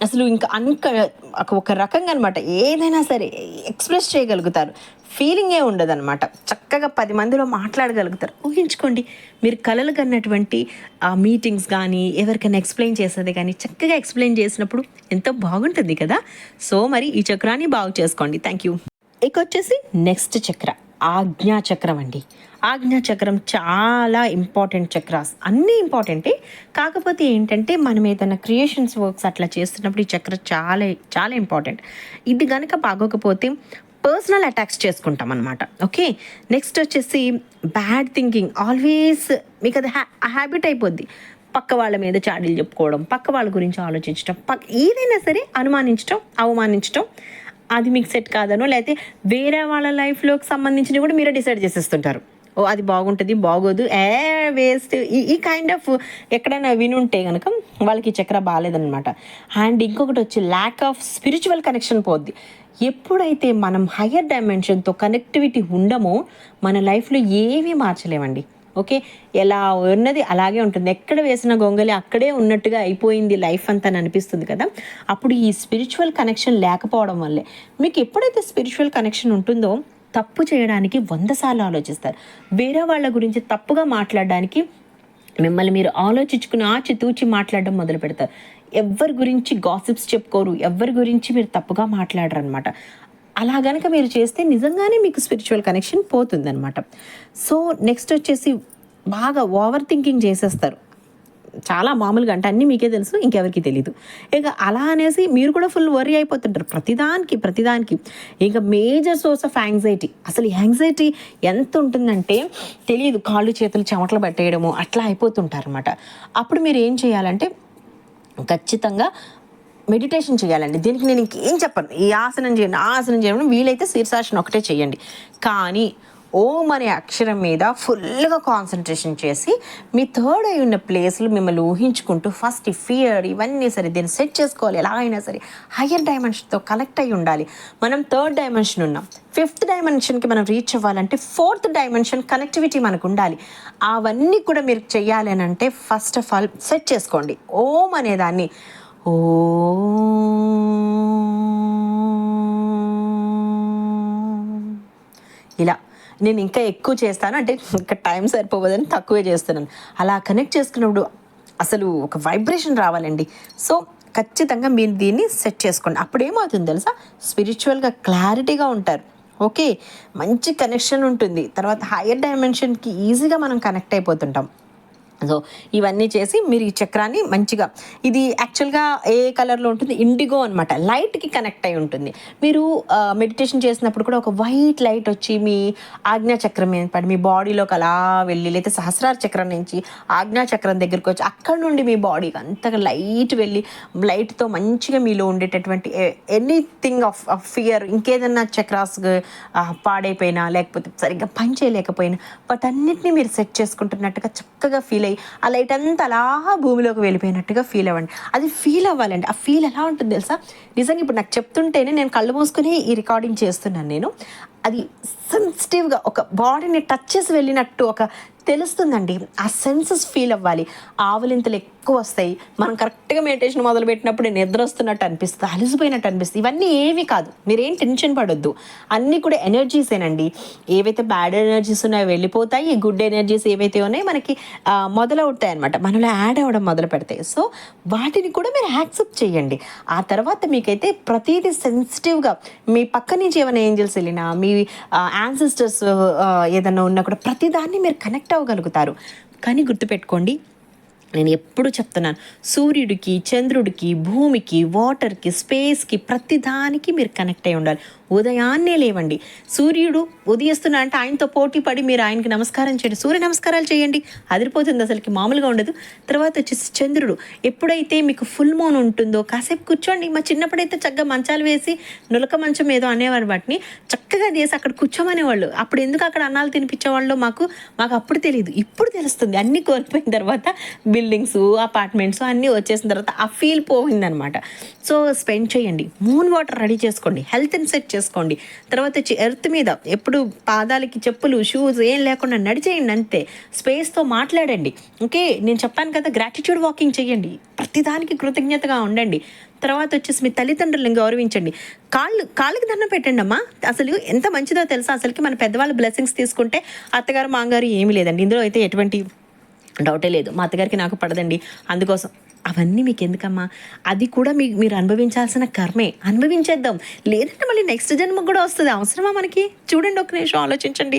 అసలు ఇంకా ఒక రకంగా అనమాట ఏదైనా సరే ఎక్స్ప్రెస్ చేయగలుగుతారు. ఫీలింగే ఉండదు అనమాట. చక్కగా 10 మందిలో మాట్లాడగలుగుతారు. ఊహించుకోండి, మీరు కలలు కన్నటువంటి మీటింగ్స్ కానీ ఎవరికైనా ఎక్స్ప్లెయిన్ చేసేది కానీ చక్కగా ఎక్స్ప్లెయిన్ చేసినప్పుడు ఎంతో బాగుంటుంది కదా. సో మరి ఈ చక్రాన్ని బాగు చేసుకోండి. Thank you. ఇక వచ్చేసి నెక్స్ట్ చక్ర ఆజ్ఞాచక్రం అండి. ఆజ్ఞాచక్రం చాలా ఇంపార్టెంట్ చక్రాస్, అన్నీ ఇంపార్టెంటే. కాకపోతే ఏంటంటే మనం ఏదైనా క్రియేషన్స్ వర్క్స్ అట్లా చేస్తున్నప్పుడు ఈ చక్ర చాలా చాలా ఇంపార్టెంట్. ఇది కనుక బాగోకపోతే పర్సనల్ అటాక్స్ చేసుకుంటాం అనమాట. ఓకే, నెక్స్ట్ వచ్చేసి బ్యాడ్ థింకింగ్. ఆల్వేస్ మీకు అది హ్యాబిట్ అయిపోద్ది. పక్క వాళ్ళ మీద చాడీలు చెప్పుకోవడం, పక్క వాళ్ళ గురించి ఆలోచించడం, ఏదైనా సరే అనుమానించడం, అవమానించడం, అది మీకు సెట్ కాదనో లేకపోతే వేరే వాళ్ళ లైఫ్లోకి సంబంధించినవి కూడా మీరే డిసైడ్ చేసేస్తుంటారు. ఓ అది బాగుంటుంది, బాగోదు, వేస్ట్, ఈ కైండ్ ఆఫ్ ఎక్కడైనా వినుంటే కనుక వాళ్ళకి చక్ర బాగాలేదనమాట. అండ్ ఇంకొకటి వచ్చి ల్యాక్ ఆఫ్ స్పిరిచువల్ కనెక్షన్ పోద్ది. ఎప్పుడైతే మనం హయ్యర్ డైమెన్షన్తో కనెక్టివిటీ ఉండమో మన లైఫ్లో ఏమీ మార్చలేమండి. ఓకే, ఎలా ఉన్నది అలాగే ఉంటుంది. ఎక్కడ వేసిన గొంగలి అక్కడే ఉన్నట్టుగా అయిపోయింది లైఫ్ అంతా అనిపిస్తుంది కదా. అప్పుడు ఈ స్పిరిచువల్ కనెక్షన్ లేకపోవడం వల్లే. మీకు ఎప్పుడైతే స్పిరిచువల్ కనెక్షన్ ఉంటుందో తప్పు చేయడానికి 100 సార్లు ఆలోచిస్తారు. వేరే వాళ్ళ గురించి తప్పుగా మాట్లాడడానికి మిమ్మల్ని మీరు ఆలోచించుకుని ఆచితూచి మాట్లాడడం మొదలు పెడతారు. ఎవరి గురించి గాసిప్స్ చెప్పుకోరు, ఎవరి గురించి మీరు తప్పుగా మాట్లాడరు అనమాట. అలా గనక మీరు చేస్తే నిజంగానే మీకు స్పిరిచువల్ కనెక్షన్ పోతుందన్నమాట. సో నెక్స్ట్ వచ్చేసి బాగా ఓవర్ థింకింగ్ చేసేస్తారు. చాలా మామూలుగా, అంటే అన్నీ మీకే తెలుసు, ఇంకెవరికి తెలీదు. ఇక అలా అనేసి మీరు కూడా ఫుల్ వరీ అయిపోతుంటారు ప్రతిదానికి. ఇక మేజర్ సోర్స్ ఆఫ్ యాంగ్జైటీ. అసలు యాంగ్జైటీ ఎంత ఉంటుందంటే తెలియదు, కాళ్ళు చేతులు చెమటలు పట్టేయడము అట్లా అయిపోతుంటారు అనమాట. అప్పుడు మీరు ఏం చేయాలంటే ఖచ్చితంగా మెడిటేషన్ చేయాలండి. దీనికి నేను ఇంకేం చెప్పను, ఈ ఆసనం చేయండి, ఆసనం చేయడం, వీలైతే శీర్షాసనం ఒకటే చేయండి. కానీ ఓం అనే అక్షరం మీద ఫుల్గా కాన్సన్ట్రేషన్ చేసి మీ థర్డ్ అయి ఉన్న ప్లేస్లు మిమ్మల్ని ఊహించుకుంటూ ఫస్ట్ ఈ ఫియర్ ఇవన్నీ సరే దీన్ని సెట్ చేసుకోవాలి. ఎలా అయినా సరే హయ్యర్ డైమెన్షన్తో కనెక్ట్ అయ్యి ఉండాలి. మనం 3rd డైమెన్షన్ ఉన్నాం, 5th డైమెన్షన్కి మనం రీచ్ అవ్వాలంటే 4th డైమెన్షన్ కనెక్టివిటీ మనకు ఉండాలి. అవన్నీ కూడా మీరు చెయ్యాలి అని అంటే ఫస్ట్ ఆఫ్ ఆల్ సెట్ చేసుకోండి. ఓం అనేదాన్ని ఇలా నేను ఇంకా ఎక్కువ చేస్తాను, అంటే ఇంకా టైం సరిపోవద్దని తక్కువే చేస్తున్నాను. అలా కనెక్ట్ చేసుకున్నప్పుడు అసలు ఒక వైబ్రేషన్ రావాలండి. సో ఖచ్చితంగా మీరు దీన్ని సెట్ చేసుకోండి. అప్పుడు ఏమవుతుంది తెలుసా, స్పిరిచువల్గా క్లారిటీగా ఉంటారు. ఓకే, మంచి కనెక్షన్ ఉంటుంది. తర్వాత హయ్యర్ డైమెన్షన్కి ఈజీగా మనం కనెక్ట్ అయిపోతుంటాం. సో ఇవన్నీ చేసి మీరు ఈ చక్రాన్ని మంచిగా, ఇది యాక్చువల్గా ఏ కలర్లో ఉంటుంది, ఇండిగో అనమాట, లైట్కి కనెక్ట్ అయి ఉంటుంది. మీరు మెడిటేషన్ చేసినప్పుడు కూడా ఒక వైట్ లైట్ వచ్చి మీ ఆజ్ఞాచక్రం మీద పడి మీ బాడీలోకి అలా వెళ్ళి, లేదా సహస్రార చక్రం నుంచి ఆజ్ఞాచక్రం దగ్గరికి వచ్చి అక్కడ నుండి మీ బాడీకి అంతగా లైట్ వెళ్ళి లైట్తో మంచిగా మీలో ఉండేటటువంటి ఎనీథింగ్ ఆఫ్ ఫియర్, ఇంకేదన్నా చక్రాస్ పాడైపోయినా లేకపోతే సరిగ్గా పని చేయలేకపోయినా వాటన్నిటిని మీరు సెట్ చేసుకుంటున్నట్టుగా చక్కగా ఫీల్ ఆ లైట్ అంతా అలా భూమిలోకి వెళ్ళిపోయినట్టుగా ఫీల్ అవ్వండి. అది ఫీల్ అవ్వాలండి. ఆ ఫీల్ ఎలా ఉంటుంది తెలుసా, నిజంగా ఇప్పుడు నాకు చెప్తుంటేనే నేను కళ్ళు మూసుకుని ఈ రికార్డింగ్ చేస్తున్నాను. నేను అది సెన్సిటివ్గా ఒక బాడీని టచ్ చేసి వెళ్ళినట్టు ఒక తెలుస్తుందండి. ఆ సెన్సెస్ ఫీల్ అవ్వాలి. ఆవులింతలు ఎక్కువ వస్తాయి. మనం కరెక్ట్గా మెడిటేషన్ మొదలు పెట్టినప్పుడు నిద్ర వస్తున్నట్టు అనిపిస్తుంది, అలసిపోయినట్టు అనిపిస్తుంది. ఇవన్నీ ఏవి కాదు, మీరేం టెన్షన్ పడొద్దు. అన్నీ కూడా ఎనర్జీసేనండి. ఏవైతే బ్యాడ్ ఎనర్జీస్ ఉన్నాయో వెళ్ళిపోతాయి, గుడ్ ఎనర్జీస్ ఏవైతే ఉన్నాయో మనకి మొదలవుతాయి అనమాట, మనలో యాడ్ అవ్వడం మొదలు పెడతాయి. సో వాటిని కూడా మీరు యాక్సెప్ట్ చేయండి. ఆ తర్వాత మీకైతే ప్రతిదీ సెన్సిటివ్గా, మీ పక్క నుంచి ఏమైనా ఏంజల్స్ వెళ్ళినా, మీ యాన్సిస్టర్స్ ఏదైనా ఉన్నా కూడా ప్రతిదాన్ని మీరు కనెక్ట్ అవ్వగలుగుతారు. కానీ గుర్తుపెట్టుకోండి, నేను ఎప్పుడు చెప్తున్నాను, సూర్యుడికి, చంద్రుడికి, భూమికి, వాటర్కి, స్పేస్కి, ప్రతిదానికి మీరు కనెక్ట్ అయి ఉండాలి. ఉదయాన్నే లేవండి. సూర్యుడు ఉదయిస్తున్నా అంటే ఆయనతో పోటీ పడి మీరు ఆయనకి నమస్కారం చేయండి, సూర్య నమస్కారాలు చేయండి, అదిరిపోతుంది, అసలుకి మామూలుగా ఉండదు. తర్వాత వచ్చేసి చంద్రుడు, ఎప్పుడైతే మీకు ఫుల్ మూన్ ఉంటుందో కాసేపు కూర్చోండి. మా చిన్నప్పుడైతే చక్కగా మంచాలు వేసి నులక మంచం ఏదో అనేవారు, వాటిని చక్కగా చేసి అక్కడ కూర్చోమనేవాళ్ళు. అప్పుడు ఎందుకు అక్కడ అన్నాలు తినిపించేవాళ్ళు మాకు అప్పుడు తెలియదు, ఇప్పుడు తెలుస్తుంది. అన్నీ కోల్పోయిన తర్వాత బిల్డింగ్స్, అపార్ట్మెంట్స్ అన్నీ వచ్చేసిన తర్వాత ఆ ఫీల్ పోయిందనమాట. సో స్పెండ్ చేయండి, మూన్ వాటర్ రెడీ చేసుకోండి, హెల్త్ని సెట్ చేసుకోండి. తర్వాత వచ్చి ఎర్త్ మీద ఎప్పుడు పాదాలకి చెప్పులు, షూస్ ఏం లేకుండా నడిచేయండి, అంతే. స్పేస్తో మాట్లాడండి. ఓకే, నేను చెప్పాను కదా, గ్రాటిట్యూడ్ వాకింగ్ చేయండి, ప్రతిదానికి కృతజ్ఞతగా ఉండండి. తర్వాత వచ్చేసి మీ తల్లిదండ్రులను గౌరవించండి. కాళ్ళకి దండం పెట్టండి అమ్మా. అసలు ఎంత మంచిదో తెలుసా, అసలుకి మన పెద్దవాళ్ళ బ్లెస్సింగ్స్ తీసుకుంటే అత్తగారు మాంగారు ఏమీ లేదండి, ఇందులో అయితే ఎటువంటి డౌటే లేదు. మా అత్తగారికి నాకు పడదండి, అందుకోసం అవన్నీ మీకు ఎందుకమ్మా, అది కూడా మీరు అనుభవించాల్సిన కర్మే, అనుభవించేద్దాం. లేదంటే మళ్ళీ నెక్స్ట్ జన్మకు కూడా వస్తుంది, అవసరమా మనకి? చూడండి, ఒక నిమిషం ఆలోచించండి,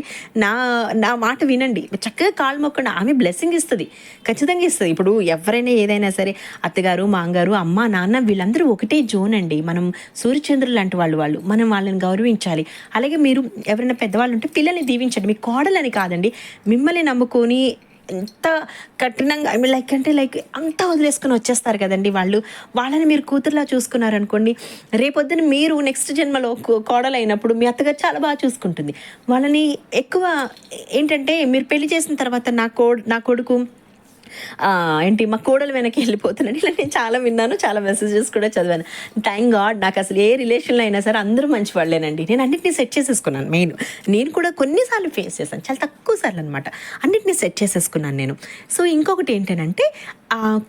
నా మాట వినండి, చక్కగా కాళ్ళు మొక్కండి, ఆమె బ్లెస్సింగ్ ఇస్తుంది, ఖచ్చితంగా ఇస్తుంది. ఇప్పుడు ఎవరైనా ఏదైనా సరే, అత్తగారు, మాంగారు, అమ్మ, నాన్న వీళ్ళందరూ ఒకటే జోన్ అండి. మనం సూర్యచంద్రులు లాంటి వాళ్ళు మనం వాళ్ళని గౌరవించాలి. అలాగే మీరు ఎవరైనా పెద్దవాళ్ళు ఉంటే పిల్లల్ని దీవించండి. మీ కోడలని కాదండి, మిమ్మల్ని నమ్ముకొని ఎంత కఠినంగా లైక్ అంతా వదిలేసుకుని వచ్చేస్తారు కదండి వాళ్ళని మీరు కూతురులా చూసుకున్నారనుకోండి, రేపొద్దున మీరు నెక్స్ట్ జన్మలో కోడలు అయినప్పుడు మీ అత్తగారు చాలా బాగా చూసుకుంటుంది వాళ్ళని. ఎక్కువ ఏంటంటే మీరు పెళ్లి చేసిన తర్వాత నా కొడుకు ఏంటి మా కోడలు వెనక్కి వెళ్ళిపోతున్నాను, ఇలా నేను చాలా విన్నాను, చాలా మెసేజెస్ కూడా చదివాను. థ్యాంక్ గాడ్, నాకు అసలు ఏ రిలేషన్లో అయినా సరే అందరూ మంచి వాళ్ళేనండి. నేను అన్నింటినీ సెట్ చేసేసుకున్నాను. నేను కూడా కొన్నిసార్లు ఫేస్ చేశాను, చాలా తక్కువ సార్లు అనమాట, అన్నింటినీ సెట్ చేసేసుకున్నాను నేను. సో ఇంకొకటి ఏంటంటే,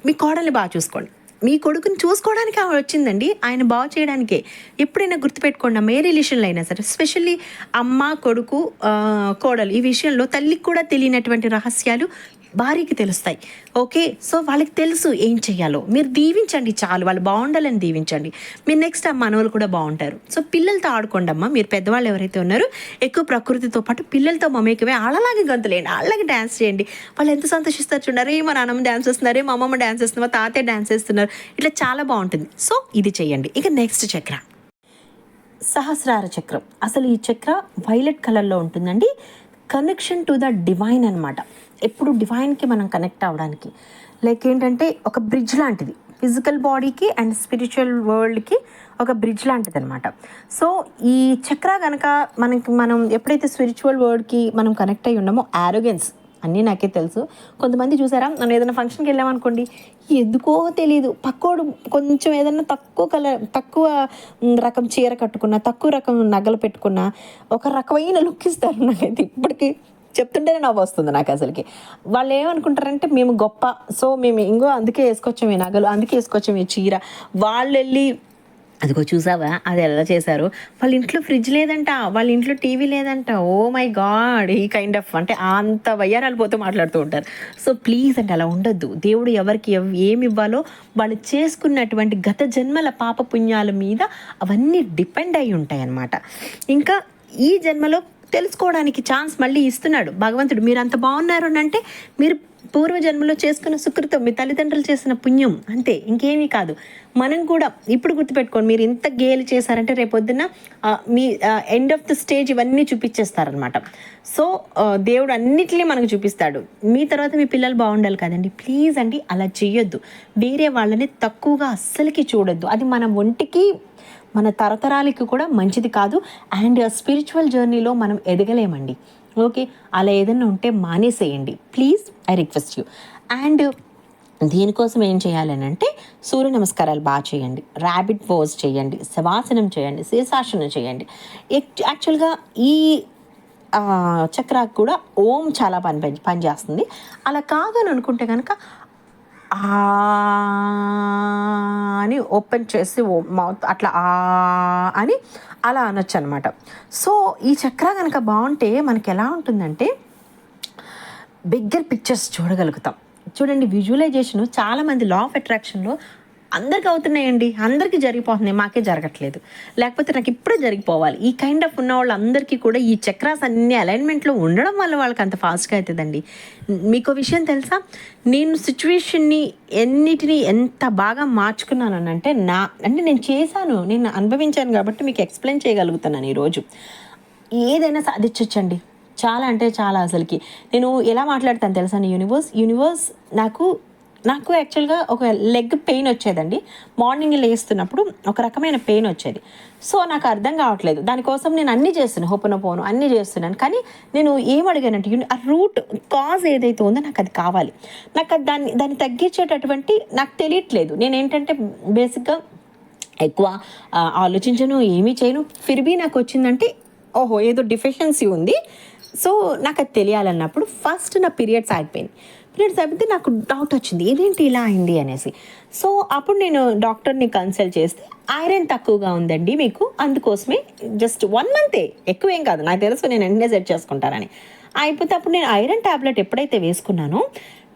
మీ కోడల్ని బాగా చూసుకోండి. మీ కొడుకుని చూసుకోవడానికి ఆవిడ వచ్చిందండి, ఆయన బాగు చేయడానికే. ఎప్పుడైనా గుర్తుపెట్టుకోండి, ఏ రిలేషన్లో అయినా సరే, ఎస్పెషల్లీ అమ్మ, కొడుకు, కోడలు, ఈ విషయంలో తల్లికి కూడా తెలియనటువంటి రహస్యాలు భార్యకి తెలుస్తాయి. ఓకే, సో వాళ్ళకి తెలుసు ఏం చెయ్యాలో. మీరు దీవించండి చాలు, వాళ్ళు బాగుండాలని దీవించండి. మీరు నెక్స్ట్ మనవలు కూడా బాగుంటారు. సో పిల్లలతో ఆడుకోండి అమ్మ. మీరు పెద్దవాళ్ళు ఎవరైతే ఉన్నారో ఎక్కువ ప్రకృతితో పాటు పిల్లలతో మమేకమే, అలాగే గంతులేండి, అలాగే డ్యాన్స్ చేయండి. వాళ్ళు ఎంత సంతోషిస్తారు చూడారు. మా నాన్నమ్మ డ్యాన్స్ చేస్తున్నారు, మా అమ్మమ్మ డ్యాన్స్ చేస్తున్నారు, మా తాతయ్య డ్యాన్స్ చేస్తున్నారు, ఇట్లా చాలా బాగుంటుంది. సో ఇది చెయ్యండి. ఇక నెక్స్ట్ చక్ర, సహస్రార చక్రం. అసలు ఈ చక్ర వైలెట్ కలర్లో ఉంటుందండి. కనెక్షన్ టు ద డివైన్ అనమాట. ఎప్పుడు డివైన్కి మనం కనెక్ట్ అవ్వడానికి, లైక్ ఏంటంటే ఒక బ్రిడ్జ్ లాంటిది, ఫిజికల్ బాడీకి అండ్ స్పిరిచువల్ వరల్డ్కి ఒక బ్రిడ్జ్ లాంటిది అనమాట. సో ఈ చక్ర కనుక మనం ఎప్పుడైతే స్పిరిచువల్ వరల్డ్కి మనం కనెక్ట్ అయ్యి ఉన్నామో, ఆరోగెన్స్ అన్నీ నాకే తెలుసు. కొంతమంది చూసారా, మనం ఏదైనా ఫంక్షన్కి వెళ్ళామనుకోండి, ఎందుకో తెలియదు పక్కోడు కొంచెం ఏదైనా తక్కువ రకం చీర కట్టుకున్నా, తక్కువ రకం నగలు పెట్టుకున్నా ఒక రకమైన లుక్ ఇస్తారు. నాకైతే ఇప్పటికీ చెప్తుంటేనే నవ్వు వస్తుంది నాకు. అసలుకి వాళ్ళు ఏమనుకుంటారంటే మేము గొప్ప, సో మేము ఇంకో అందుకే వేసుకొచ్చాం ఈ నగలు, అందుకే వేసుకొచ్చాం ఈ చీర. వాళ్ళు వెళ్ళి అదిగో చూసావా అది ఎలా చేశారు, వాళ్ళ ఇంట్లో ఫ్రిడ్జ్ లేదంట, వాళ్ళ ఇంట్లో టీవీ లేదంట, ఓ మై గాడ్, ఈ కైండ్ ఆఫ్ అంటే అంత వయ్యారాలు పోతూ మాట్లాడుతూ ఉంటారు. సో ప్లీజ్ అంటే అలా ఉండొద్దు. దేవుడు ఎవరికి ఏమి ఇవ్వాలో వాళ్ళు చేసుకున్నటువంటి గత జన్మల పాప పుణ్యాల మీద అవన్నీ డిపెండ్ అయి ఉంటాయి అన్నమాట. ఇంకా ఈ జన్మలో తెలుసుకోవడానికి ఛాన్స్ మళ్ళీ ఇస్తున్నాడు భగవంతుడు. మీరు అంత బాగున్నారు అంటే మీరు పూర్వజన్మలో చేసుకున్న సుకృతం, మీ తల్లిదండ్రులు చేసిన పుణ్యం, అంతే, ఇంకేమీ కాదు. మనం కూడా ఇప్పుడు గుర్తుపెట్టుకోండి, మీరు ఇంత గేలు చేశారంటే రేపొద్దున మీ ఎండ్ ఆఫ్ ద స్టేజ్ ఇవన్నీ చూపించేస్తారనమాట. సో దేవుడు అన్నిటినీ మనకు చూపిస్తాడు. మీ తర్వాత మీ పిల్లలు బాగుండాలి కదండి. ప్లీజ్ అండి అలా చెయ్యొద్దు. వేరే వాళ్ళని తక్కువగా అస్సలకి చూడొద్దు. అది మన ఒంటికి మన తరతరాలకి కూడా మంచిది కాదు. అండ్ స్పిరిచువల్ జర్నీలో మనం ఎదగలేమండి. ఓకే, అలా ఏదైనా ఉంటే మానేసేయండి please, I request you. And దీనికోసం ఏం చేయాలని అంటే, సూర్య నమస్కారాలు బాగా చేయండి, ర్యాబిట్ పోజ్ చేయండి, శవాసనం చేయండి, శీర్షాసనం చేయండి. యాక్చువల్గా ఈ చక్రాకు కూడా ఓం చాలా పనిచేస్తుంది. అలా కాదని అనుకుంటే కనుక అని ఓపెన్ చేసి మౌత్ అట్లా అని అలా అనొచ్చు అనమాట. సో ఈ చక్ర కనుక బాగుంటే మనకి ఎలా ఉంటుందంటే బిగ్గర్ పిక్చర్స్ చూడగలుగుతాం. చూడండి, విజువలైజేషన్ చాలామంది లా ఆఫ్ అట్రాక్షన్లో అందరికి అవుతున్నాయండి, అందరికీ జరిగిపోతున్నాయి, మాకే జరగట్లేదు, లేకపోతే నాకు ఇప్పుడే జరిగిపోవాలి. ఈ కైండ్ ఆఫ్ ఉన్న వాళ్ళందరికీ కూడా ఈ చక్రాస్ అన్ని అలైన్మెంట్లో ఉండడం వల్ల వాళ్ళకి అంత ఫాస్ట్గా అవుతుందండి. మీకు విషయం తెలుసా, నేను సిచ్యువేషన్ని ఎన్నిటిని ఎంత బాగా మార్చుకున్నాను అంటే నేను చేశాను, నేను అనుభవించాను కాబట్టి మీకు ఎక్స్ప్లెయిన్ చేయగలుగుతున్నాను ఈరోజు. ఏదైనా సాధించవచ్చండి, చాలా అంటే చాలా. అసలుకి నేను ఎలా మాట్లాడతాను తెలుసా, యూనివర్స్ నాకు యాక్చువల్గా ఒక లెగ్ పెయిన్ వచ్చేదండి. మార్నింగ్ లేస్తున్నప్పుడు ఒక రకమైన పెయిన్ వచ్చేది. సో నాకు అర్థం కావట్లేదు, దానికోసం నేను అన్నీ చేస్తున్నాను, హోపనోపోను అన్నీ చేస్తున్నాను. కానీ నేను ఏమడిగానంటే ఆ రూట్ కాజ్ ఏదైతే ఉందో నాకు అది కావాలి. నాకు అది దాన్ని తగ్గించేటటువంటి నాకు తెలియట్లేదు. నేను ఏంటంటే బేసిక్గా ఎక్కువ ఆలోచించను, ఏమీ చేయను. ఫిర్బీ నాకు వచ్చిందంటే ఓహో ఏదో డిఫిషియన్సీ ఉంది, సో నాకు అది తెలియాలన్నప్పుడు ఫస్ట్ నా పీరియడ్స్ అయిపోతే నాకు డౌట్ వచ్చింది, ఇదేంటి ఇలా అయింది అనేసి. సో అప్పుడు నేను డాక్టర్ని కన్సల్ట్ చేస్తే ఐరన్ తక్కువగా ఉందండి మీకు, అందుకోసమే జస్ట్ 1 మంతే, ఎక్కువేం కాదు, నాకు తెలుసు నేను వెంటనే సెట్ చేసుకుంటానని. అయిపోతే అప్పుడు నేను ఐరన్ ట్యాబ్లెట్ ఎప్పుడైతే వేసుకున్నానో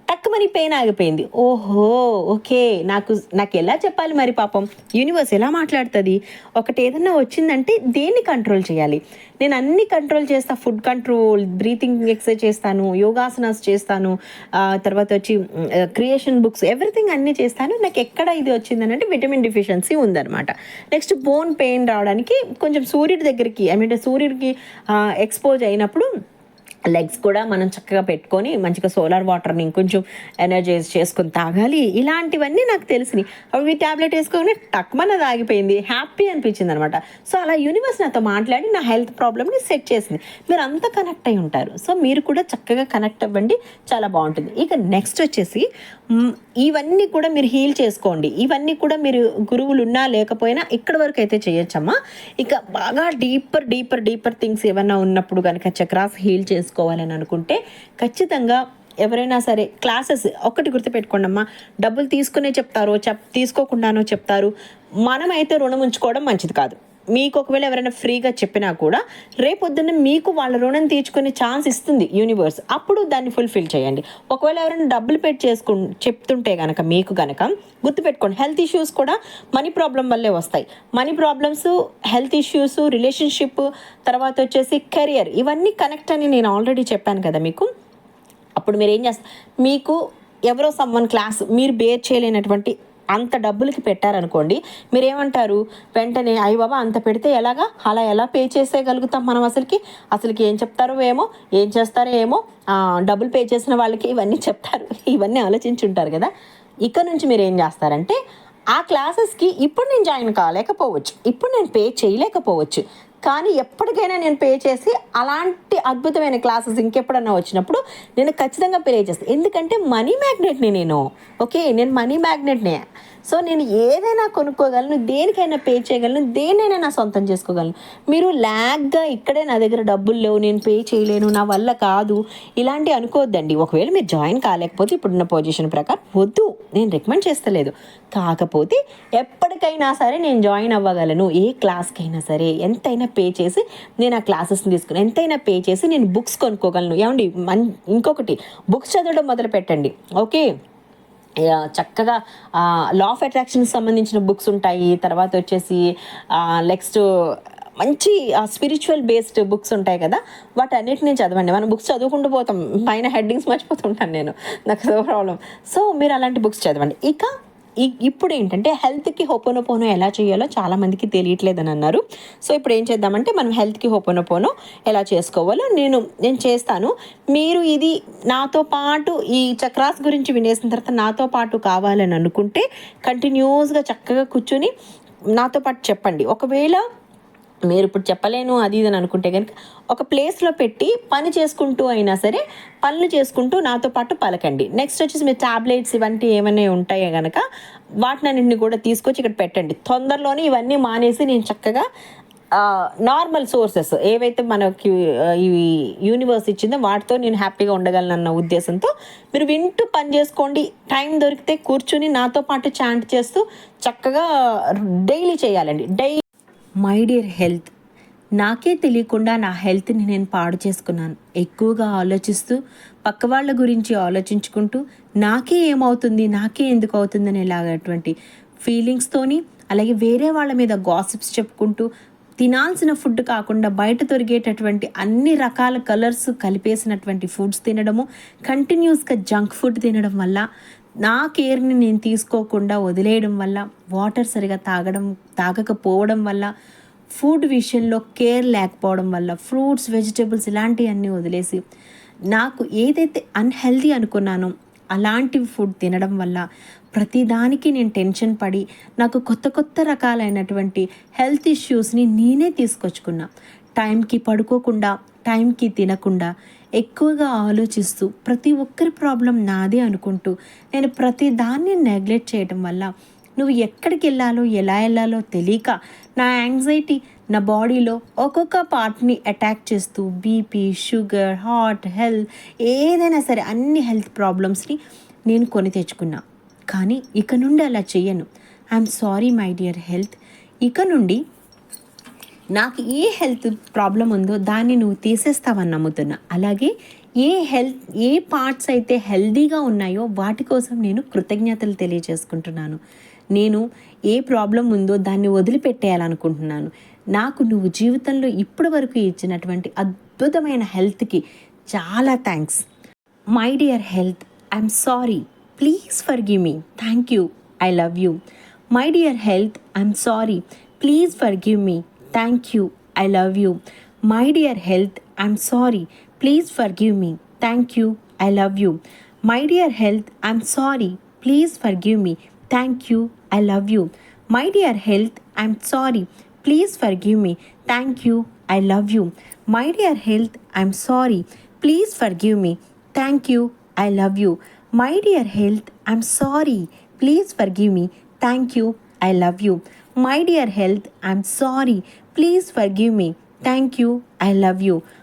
టక్కుమని పెయిన్ ఆగిపోయింది. ఓహో ఓకే, నాకు ఎలా చెప్పాలి మరి, పాపం యూనివర్స్ ఎలా మాట్లాడుతుంది. ఒకటి ఏదన్నా వచ్చిందంటే దేన్ని కంట్రోల్ చేయాలి, నేను అన్ని కంట్రోల్ చేస్తా, ఫుడ్ కంట్రోల్, బ్రీతింగ్ ఎక్సర్సైజ్ చేస్తాను, యోగాసనాస్ చేస్తాను, తర్వాత వచ్చి క్రియేషన్ బుక్స్, ఎవ్రీథింగ్ అన్నీ చేస్తాను. నాకు ఎక్కడ ఇది వచ్చిందని అంటే విటమిన్ డిఫిషియన్సీ ఉందన్నమాట. నెక్స్ట్ బోన్ పెయిన్ రావడానికి కొంచెం సూర్యుడి దగ్గరికి సూర్యుడికి ఎక్స్పోజ్ అయినప్పుడు లెగ్స్ కూడా మనం చక్కగా పెట్టుకొని మంచిగా సోలార్ వాటర్ని ఇంకొంచెం ఎనర్జైజ్ చేసుకొని తాగాలి. ఇలాంటివన్నీ నాకు తెలిసినాయి. అవి ట్యాబ్లెట్ వేసుకొని టక్మన్నది ఆగిపోయింది, హ్యాపీ అనిపించింది అనమాట. సో అలా యూనివర్స్ నాతో మాట్లాడి నా హెల్త్ ప్రాబ్లమ్ని సెట్ చేసింది. మీరు అంతా కనెక్ట్ అయి ఉంటారు, సో మీరు కూడా చక్కగా కనెక్ట్ అవ్వండి, చాలా బాగుంటుంది. ఇక నెక్స్ట్ వచ్చేసి ఇవన్నీ కూడా మీరు హీల్ చేసుకోండి. ఇవన్నీ కూడా మీరు గురువులు ఉన్నా లేకపోయినా ఇక్కడ వరకు అయితే చేయొచ్చమ్మా. ఇక బాగా డీపర్ థింగ్స్ ఏమన్నా ఉన్నప్పుడు కనుక చక్రాస్ హీల్ చేసుకోవాలని అనుకుంటే ఖచ్చితంగా ఎవరైనా సరే క్లాసెస్ ఒక్కటి గుర్తుపెట్టుకోండి అమ్మా, డబ్బులు తీసుకునే చెప్తారో తీసుకోకుండానో చెప్తారు. మనమైతే రుణం ఉంచుకోవడం మంచిది కాదు. మీకు ఒకవేళ ఎవరైనా ఫ్రీగా చెప్పినా కూడా రేపొద్దున్న మీకు వాళ్ళ రుణం తీర్చుకునే ఛాన్స్ ఇస్తుంది యూనివర్స్, అప్పుడు దాన్ని ఫుల్ఫిల్ చేయండి. ఒకవేళ ఎవరైనా డబ్బులు చెప్తుంటే కనుక మీకు కనుక గుర్తుపెట్టుకోండి, హెల్త్ ఇష్యూస్ కూడా మనీ ప్రాబ్లం వల్లే వస్తాయి. Money problems, health issues, relationship, తర్వాత వచ్చేసి కెరియర్, ఇవన్నీ కనెక్ట్ అని నేను ఆల్రెడీ చెప్పాను కదా మీకు. అప్పుడు మీరు ఏం చేస్తారు, మీకు ఎవరో సమ్వన్ క్లాస్ మీరు బేర్ చేయలేనటువంటి అంత డబ్బులకి పెట్టారనుకోండి, మీరేమంటారు వెంటనే, అయ్య బాబా అంత పెడితే ఎలాగా, అలా ఎలా పే చేసేయగలుగుతాం మనం, అసలుకి ఏం చెప్తారో ఏమో, ఏం చేస్తారో ఏమో, డబ్బులు పే చేసిన వాళ్ళకి ఇవన్నీ చెప్తారు, ఇవన్నీ ఆలోచించుంటారు కదా. ఇక్కడ నుంచి మీరు ఏం చేస్తారంటే ఆ క్లాసెస్కి ఇప్పుడు నేను జాయిన్ కాలేకపోవచ్చు, ఇప్పుడు నేను పే చేయలేకపోవచ్చు, కానీ ఎప్పటికైనా నేను పే చేసి అలాంటి అద్భుతమైన క్లాసెస్ ఇంకెప్పుడన్నా వచ్చినప్పుడు నేను ఖచ్చితంగా పే చేస్తాను. ఎందుకంటే మనీ మ్యాగ్నెట్ని నేను, నేను మనీ మ్యాగ్నెట్నే. సో నేను ఏదైనా కొనుక్కోగలను, దేనికైనా పే చేయగలను, దేన్నైనా నా సొంతం చేసుకోగలను. మీరు ల్యాగ్గా ఇక్కడే నా దగ్గర డబ్బులు లేవు, నేను పే చేయలేను, నా వల్ల కాదు, ఇలాంటివి అనుకోవద్దండి. ఒకవేళ మీరు జాయిన్ కాలేకపోతే ఇప్పుడున్న పొజిషన్ ప్రకారం వద్దు, నేను రికమెండ్ చేస్తలేదు. కాకపోతే ఎప్పటికైనా సరే నేను జాయిన్ అవ్వగలను, ఏ క్లాస్కైనా సరే ఎంతైనా పే చేసి నేను ఆ క్లాసెస్ని తీసుకుని, ఎంతైనా పే చేసి నేను బుక్స్ కొనుక్కోగలను. ఏమండి, ఇంకొకటి, బుక్స్ చదవడం మొదలు పెట్టండి. చక్కగా లా ఆఫ్ అట్రాక్షన్కి సంబంధించిన బుక్స్ ఉంటాయి. తర్వాత వచ్చేసి నెక్స్ట్ మంచి స్పిరిచువల్ బేస్డ్ బుక్స్ ఉంటాయి కదా, వాటన్నిటిని చదవండి. మనం బుక్స్ చదువుకుంటూ పోతాం, పైన హెడ్డింగ్స్ మర్చిపోతుంటాను నేను, నాకు అదో ప్రాబ్లం. సో మీరు అలాంటి బుక్స్ చదవండి. ఇక ఇప్పుడు ఏంటంటే హెల్త్కి హోపోనోపోనో ఎలా చేయాలో చాలామందికి తెలియట్లేదని అన్నారు. సో ఇప్పుడు ఏం చేద్దామంటే మనం హెల్త్కి హోపోనోపోనో ఎలా చేసుకోవాలో నేను చేస్తాను. మీరు ఇది నాతో పాటు ఈ చక్రాస్ గురించి వినేసిన తర్వాత నాతో పాటు కావాలని అనుకుంటే కంటిన్యూస్గా చక్కగా కూర్చొని నాతో పాటు చెప్పండి. ఒకవేళ మీరు ఇప్పుడు చెప్పలేను అది ఇది అని అనుకుంటే కనుక ఒక ప్లేస్లో పెట్టి పని చేసుకుంటూ అయినా సరే పనులు చేసుకుంటూ నాతో పాటు పలకండి. నెక్స్ట్ వచ్చేసి మీరు ట్యాబ్లెట్స్ ఇవన్నీ ఏమైనా ఉంటాయో కనుక వాటినన్నింటిని కూడా తీసుకొచ్చి ఇక్కడ పెట్టండి. తొందరలోనే ఇవన్నీ మానేసి నేను చక్కగా నార్మల్ సోర్సెస్ ఏవైతే మనకి ఈ యూనివర్స్ ఇచ్చిందో వాటితో నేను హ్యాపీగా ఉండగలను అన్న ఉద్దేశంతో మీరు వింటూ పని చేసుకోండి. టైం దొరికితే కూర్చుని నాతో పాటు చాంట్ చేస్తూ చక్కగా డైలీ చేయాలండి. మై డియర్ హెల్త్, నాకే తెలియకుండా నా హెల్త్ని నేను పాడు చేసుకున్నాను. ఎక్కువగా ఆలోచిస్తూ పక్క వాళ్ళ గురించి ఆలోచించుకుంటూ నాకే ఏమవుతుంది, నాకే ఎందుకు అవుతుందని ఇలాగటువంటి ఫీలింగ్స్తోని, అలాగే వేరే వాళ్ళ మీద గాసిప్స్ చెప్పుకుంటూ, తినాల్సిన ఫుడ్ కాకుండా బయట దొరికేటటువంటి అన్ని రకాల కలర్స్ కలిపేసినటువంటి ఫుడ్స్ తినడము, కంటిన్యూస్గా జంక్ ఫుడ్ తినడం వల్ల, నా కేర్ని నేను తీసుకోకుండా వదిలేయడం వల్ల, వాటర్ సరిగా తాగకపోవడం వల్ల, ఫుడ్ విషయంలో కేర్ లేకపోవడం వల్ల, ఫ్రూట్స్, వెజిటేబుల్స్ ఇలాంటివన్నీ వదిలేసి నాకు ఏదైతే అన్హెల్దీ అనుకున్నానో అలాంటి ఫుడ్ తినడం వల్ల ప్రతిదానికి నేను టెన్షన్ పడి నాకు కొత్త రకాలైనటువంటి హెల్త్ ఇష్యూస్ని నేనే తీసుకొచ్చుకున్నా. టైంకి పడుకోకుండా, టైంకి తినకుండా, ఎక్కువగా ఆలోచిస్తూ ప్రతి ఒక్కరి ప్రాబ్లం నాదే అనుకుంటూ నేను ప్రతి దాన్ని నెగ్లెక్ట్ చేయడం వల్ల నువ్వు ఎక్కడికి వెళ్ళాలో, ఎలా వెళ్ళాలో తెలియక నా యాంగ్జైటీ నా బాడీలో ఒక్కొక్క పార్ట్ని అటాక్ చేస్తూ బీపీ, షుగర్, హార్ట్, హెల్త్ ఏదైనా సరే అన్ని హెల్త్ ప్రాబ్లమ్స్ని నేను కొని తెచ్చుకున్నా. కానీ ఇక నుండి అలా చెయ్యను. I'm sorry my dear health. ఇక నుండి నాకు ఏ హెల్త్ ప్రాబ్లం ఉందో దాన్ని నువ్వు తీసేస్తావని నమ్ముతున్నా. అలాగే ఏ పార్ట్స్ అయితే హెల్తీగా ఉన్నాయో వాటి కోసం నేను కృతజ్ఞతలు తెలియజేసుకుంటున్నాను. నేను ఏ ప్రాబ్లం ఉందో దాన్ని వదిలిపెట్టేయాలనుకుంటున్నాను. నాకు నువ్వు జీవితంలో ఇప్పటి వరకు ఇచ్చినటువంటి అద్భుతమైన హెల్త్కి చాలా thanks. My dear health, I'm sorry, please forgive me. Thank you, I love you. My dear health, I'm sorry, please forgive me. Thank you, I love you. My dear health, I'm sorry, please forgive me. Thank you, I love you. My dear health, I'm sorry, please forgive me. Thank you, I love you. My dear health, I'm sorry, please forgive me. Thank you, I love you. My dear health, I'm sorry, please forgive me. Thank you, I love you. My dear health, I'm sorry, please forgive me. Thank you, I love you.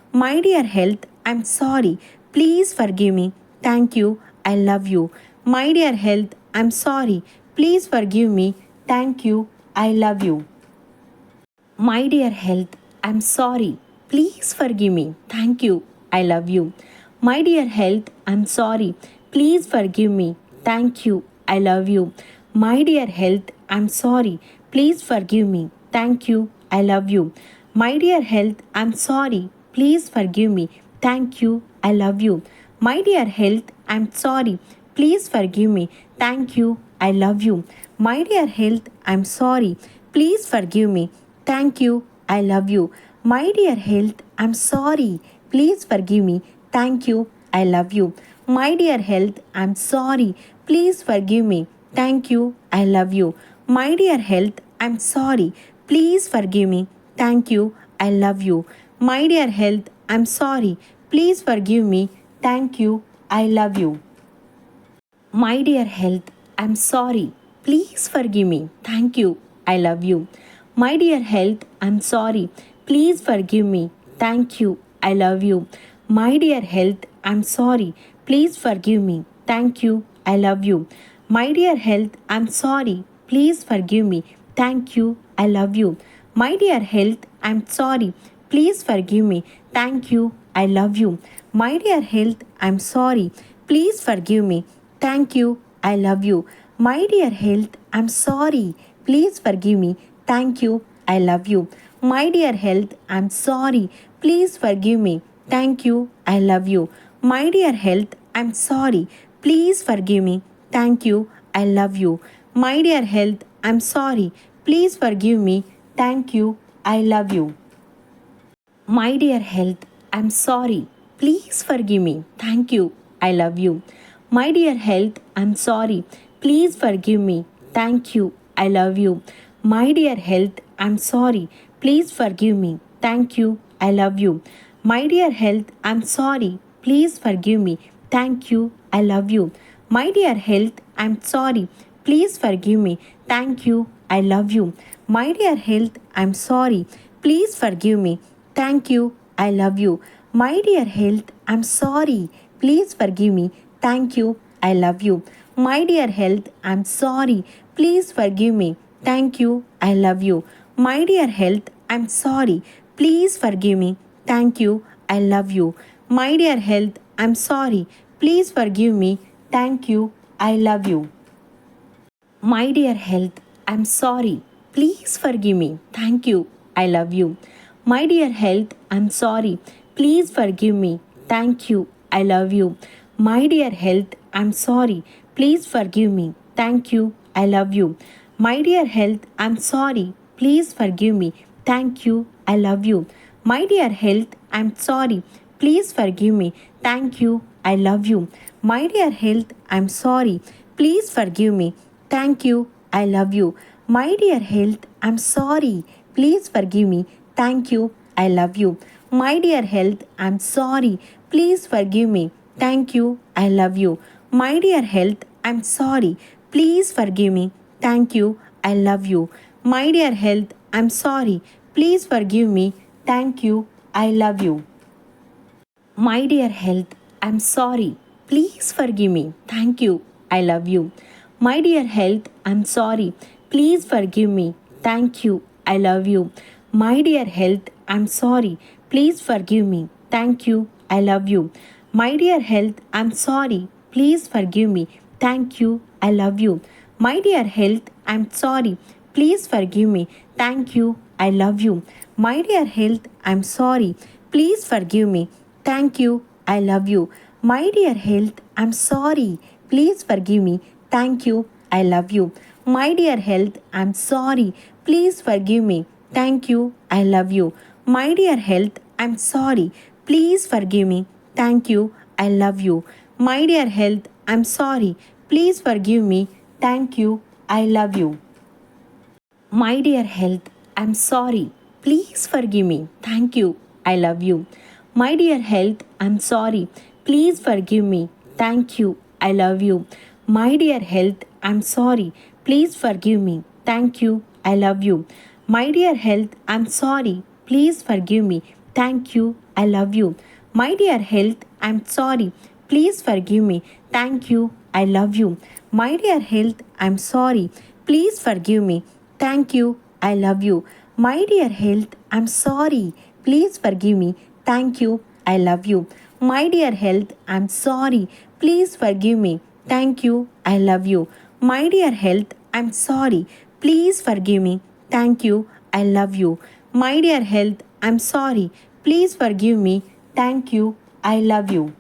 My dear health, I'm sorry, please forgive me. Thank you, I love you. My dear health, I'm sorry, please forgive me. Thank you, I love you. My dear health, I'm sorry, please forgive me. Thank you, I love you. My dear health, I'm sorry, please forgive me. Thank you, I love you. My dear health, I'm sorry, please forgive me. Thank you, I love you. My dear health, I'm sorry, please forgive me. Thank you, I love you. My dear health, I'm sorry, please forgive me. Thank you, I love you. My dear health, I'm sorry, please forgive me. Thank you, I love you. My dear health, I'm sorry, please forgive me. Thank you, I love you. My dear health, I'm sorry, please forgive me. Thank you, I love you. My dear health, I'm sorry, please forgive me. Thank you, I love you. My dear health, I'm sorry, please forgive me. Thank you, I love you. My dear health, I'm sorry, please forgive me. Thank you, I love you. My dear health, I'm sorry, please forgive me. Thank you, I love you. My dear health, I'm sorry, please forgive me. Thank you, I love you. My dear health, I'm sorry, please forgive me. Thank you, I love you. My dear health, I'm sorry, please forgive me. Thank you, I love you. My dear health, I'm sorry, please forgive me. Thank you, I love you. My dear health, I'm sorry, please forgive me. Thank you, I love you. My dear health, I'm sorry, please forgive me. Thank you, I love you. My dear health, I'm sorry, please forgive me. Thank you, I love you. My dear health, I'm sorry, please forgive me. Thank you, I love you. My dear health, I'm sorry, please forgive me. Thank you, I love you. My dear health, I'm sorry, please forgive me. Thank you, I love you. My dear health, I'm sorry, please forgive me. Thank you, I love you. My dear health, I'm sorry, please forgive me. Thank you, I love you. My dear health, I'm sorry, please forgive me. Thank you, I love you. My dear health, I'm sorry, please forgive me. Thank you, I love you. My dear health, I'm sorry, please forgive me. Thank you, I love you. My dear health, I'm sorry, please forgive me. Thank you, I love you. My dear health, I'm sorry, please forgive me. Thank you, I love you. My dear health, I'm sorry, please forgive me. Thank you, I love you. My dear health, I'm sorry, please forgive me. Thank you, I love you. My dear health, I'm sorry. Please forgive me. Thank you. I love you. My dear health, I'm sorry. Please forgive me. Thank you. I love you. My dear health, I'm sorry. Please forgive me. Thank you. I love you. My dear health, I'm sorry. Please forgive me. Thank you. I love you. My dear health, I'm sorry. Please forgive me. Thank you. I love you. My dear health, I'm sorry. Please forgive me. Thank you. I love you. My dear health, I'm sorry. Please forgive me. Thank you. I love you. My dear health, I'm sorry. Please forgive me. Thank you. I love you. My dear health, I'm sorry. Please forgive me. Thank you. I love you. My dear health, I'm sorry. Please forgive me. Thank you. I love you. My dear health, I'm sorry. Please forgive me. Thank you. I love you. My dear health, I'm sorry. Please forgive me. Thank you. I love you. My dear health, I'm sorry. Please forgive me. Thank you. I love you. My dear health, I'm sorry. Please forgive me. Thank you. I love you. My dear health, I'm sorry. Please forgive me. Thank you. I love you. My dear health, I'm sorry. Please forgive me. Thank you. I love you. My dear health, I'm sorry. Please forgive me. Thank you. I love you. My dear health, I'm sorry. Please forgive me. Thank you. I love you. My dear health, I'm sorry. Please forgive me. Thank you. I love you. My dear health, I'm sorry. Please forgive me. Thank you. I love you. My dear health, I'm sorry. Please forgive me. Thank you. I love you. My dear health, I'm sorry. Please forgive me. Thank you. I love you. My dear health, I'm sorry. Please forgive me. Thank you. I love you. My dear health, I'm sorry. Please forgive me. Thank you. I love you. My dear health, I'm sorry. Please forgive me. Thank you. I love you. My dear health, I'm sorry. Please forgive me. Thank you. I love you. My dear health, I'm sorry. Please forgive me. Thank you. I love you. My dear health, I'm sorry. Please forgive me. Thank you. I love you. My dear health, I'm sorry. Please forgive me. Thank you. I love you. My dear health, I'm sorry. Please forgive me. Thank you. I love you.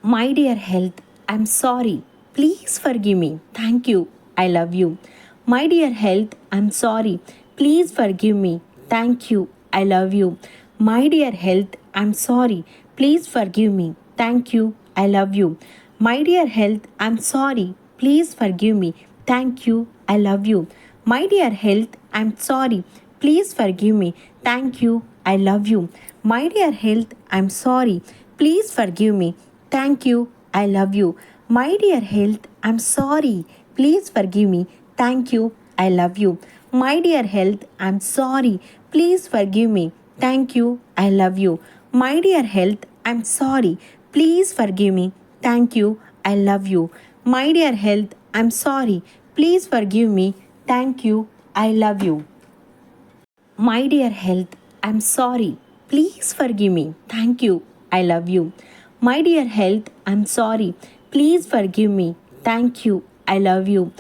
My dear health, I'm sorry. Please forgive me. Thank you. I love you. My dear health, I'm sorry. Please forgive me. Thank you. I love you. My dear health, I'm sorry. Please forgive me. Thank you. I love you. My dear health, I'm sorry. Please forgive me. Thank you. I love you. My dear health, I'm sorry. Please forgive me. Thank you. I love you. My dear health, I'm sorry. Please forgive me. Thank you. I love you. My dear health, I'm sorry. Please forgive me. Thank you. I love you. My dear health, I'm sorry. Please forgive me. Thank you. I love you. My dear health, I'm sorry. Please forgive me. Thank you. I love you. My dear health, I'm sorry. Please forgive me. Thank you. I love you. My dear health, I'm sorry. Please forgive me. Thank you. I love you. My dear health, I'm sorry. Please forgive me. Thank you. I love you.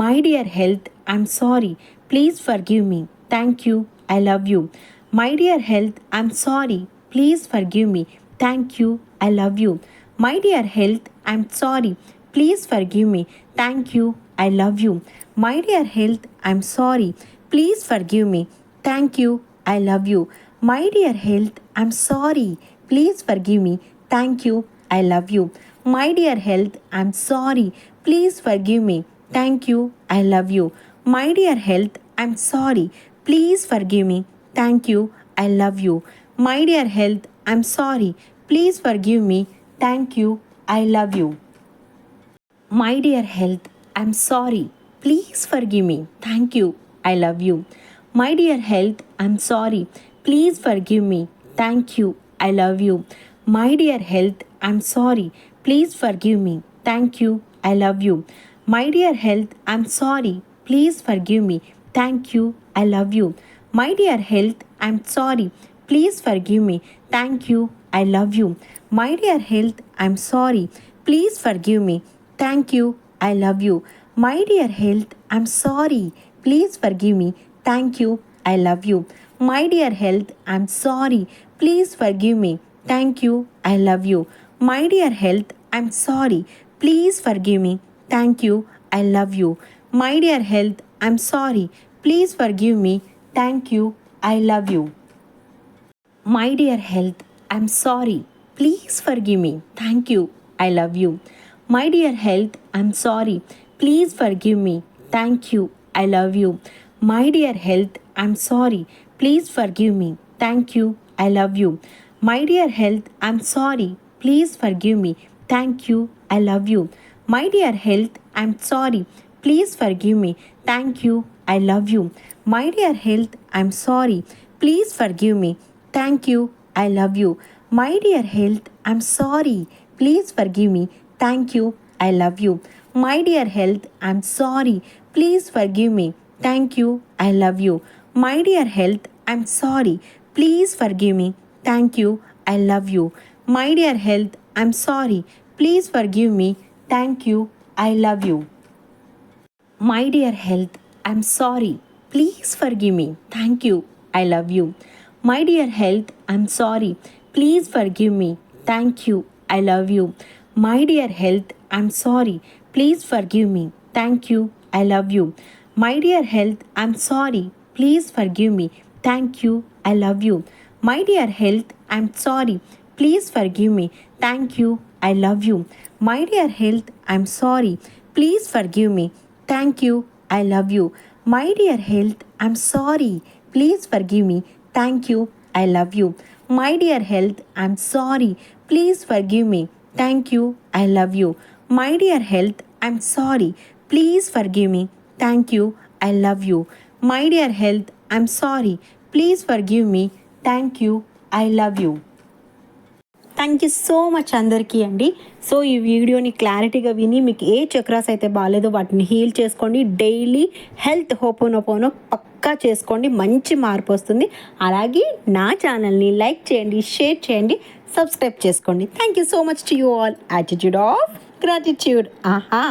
My dear health, I'm sorry. Please forgive me. Thank you. I love you. My dear health, I'm sorry. Please forgive me. Thank you. I love you. My dear health, I'm sorry. Please forgive me. Thank you. I love you. My dear health, I'm sorry. Please forgive me. Thank you. I love you. My dear health, I'm sorry. Please forgive me. Thank you. I love you. My dear health, I'm sorry. Please forgive me. Thank you. I love you. My dear health, I'm sorry. Please forgive me. Thank you. I love you. My dear health, I'm sorry. Please forgive me. Thank you. I love you. My dear health, I'm sorry. Please forgive me. Thank you. I love you. My dear health, I'm sorry. Please forgive me. Thank you. I love you. My dear health, I'm sorry. Please forgive me. Thank you. I love you. My dear health, I'm sorry. Please forgive me. Thank you. I love you. My dear health, I'm sorry. Please forgive me. Thank you. I love you. My dear health, I'm sorry. Please forgive me. Thank you. I love you. My dear health, I'm sorry, please forgive me, thank you, I love you. My dear health, I'm sorry, please forgive me, thank you, I love you. My dear health, I'm sorry, please forgive me, thank you, I love you. My dear health, I'm sorry, please forgive me, thank you, I love you. My dear health, I'm sorry, please forgive me, thank you, I love you. My dear health, I'm sorry, please forgive me, thank you, I love you. My dear health, I'm sorry, please forgive me, thank you, I love you. My dear health, I'm sorry, please forgive me, thank you, I love you. My dear health, I'm sorry, please forgive me, thank you, I love you. My dear health, I'm sorry, please forgive me, thank you, I love you. My dear health, I'm sorry, please forgive me, thank you, I love you. My dear health, I'm sorry, please forgive me, thank you, I love you. My dear health, I'm sorry, please forgive me, thank you, I love you. My dear health, I'm sorry, please forgive me, thank you, I love you. My dear health, I'm sorry, please forgive me, thank you, I love you. My dear health, I'm sorry, please forgive me, thank you, I love you. My dear health, I'm sorry, please forgive me, thank you, I love you. My dear health, I'm sorry, please forgive me, thank you, I love you. My dear health, I'm sorry, please forgive me, thank you, I love you. My dear health, I'm sorry, please forgive me, thank you, I love you. My dear health, I'm sorry, please forgive me, thank you, I love you. My dear health, I'm sorry, please forgive me, thank you, I love you. My dear health, I'm sorry, please forgive me, thank you, I love you. My dear health, I'm sorry, please forgive me, thank you, I love you. Thank you so much అందరికీ అండి. So ఈ వీడియోని క్లారిటీగా విని మీకు ఏ chakras అయితే బాగాలేదో వాటిని heal చేసుకోండి. డైలీ హెల్త్ హోపోనోపోనో పక్కా చేసుకోండి, మంచి మార్పు వస్తుంది. అలాగే నా ఛానల్ని లైక్ చేయండి, షేర్ చేయండి, సబ్స్క్రైబ్ చేసుకోండి. Thank you so much to you all. Attitude of gratitude. ఆహా.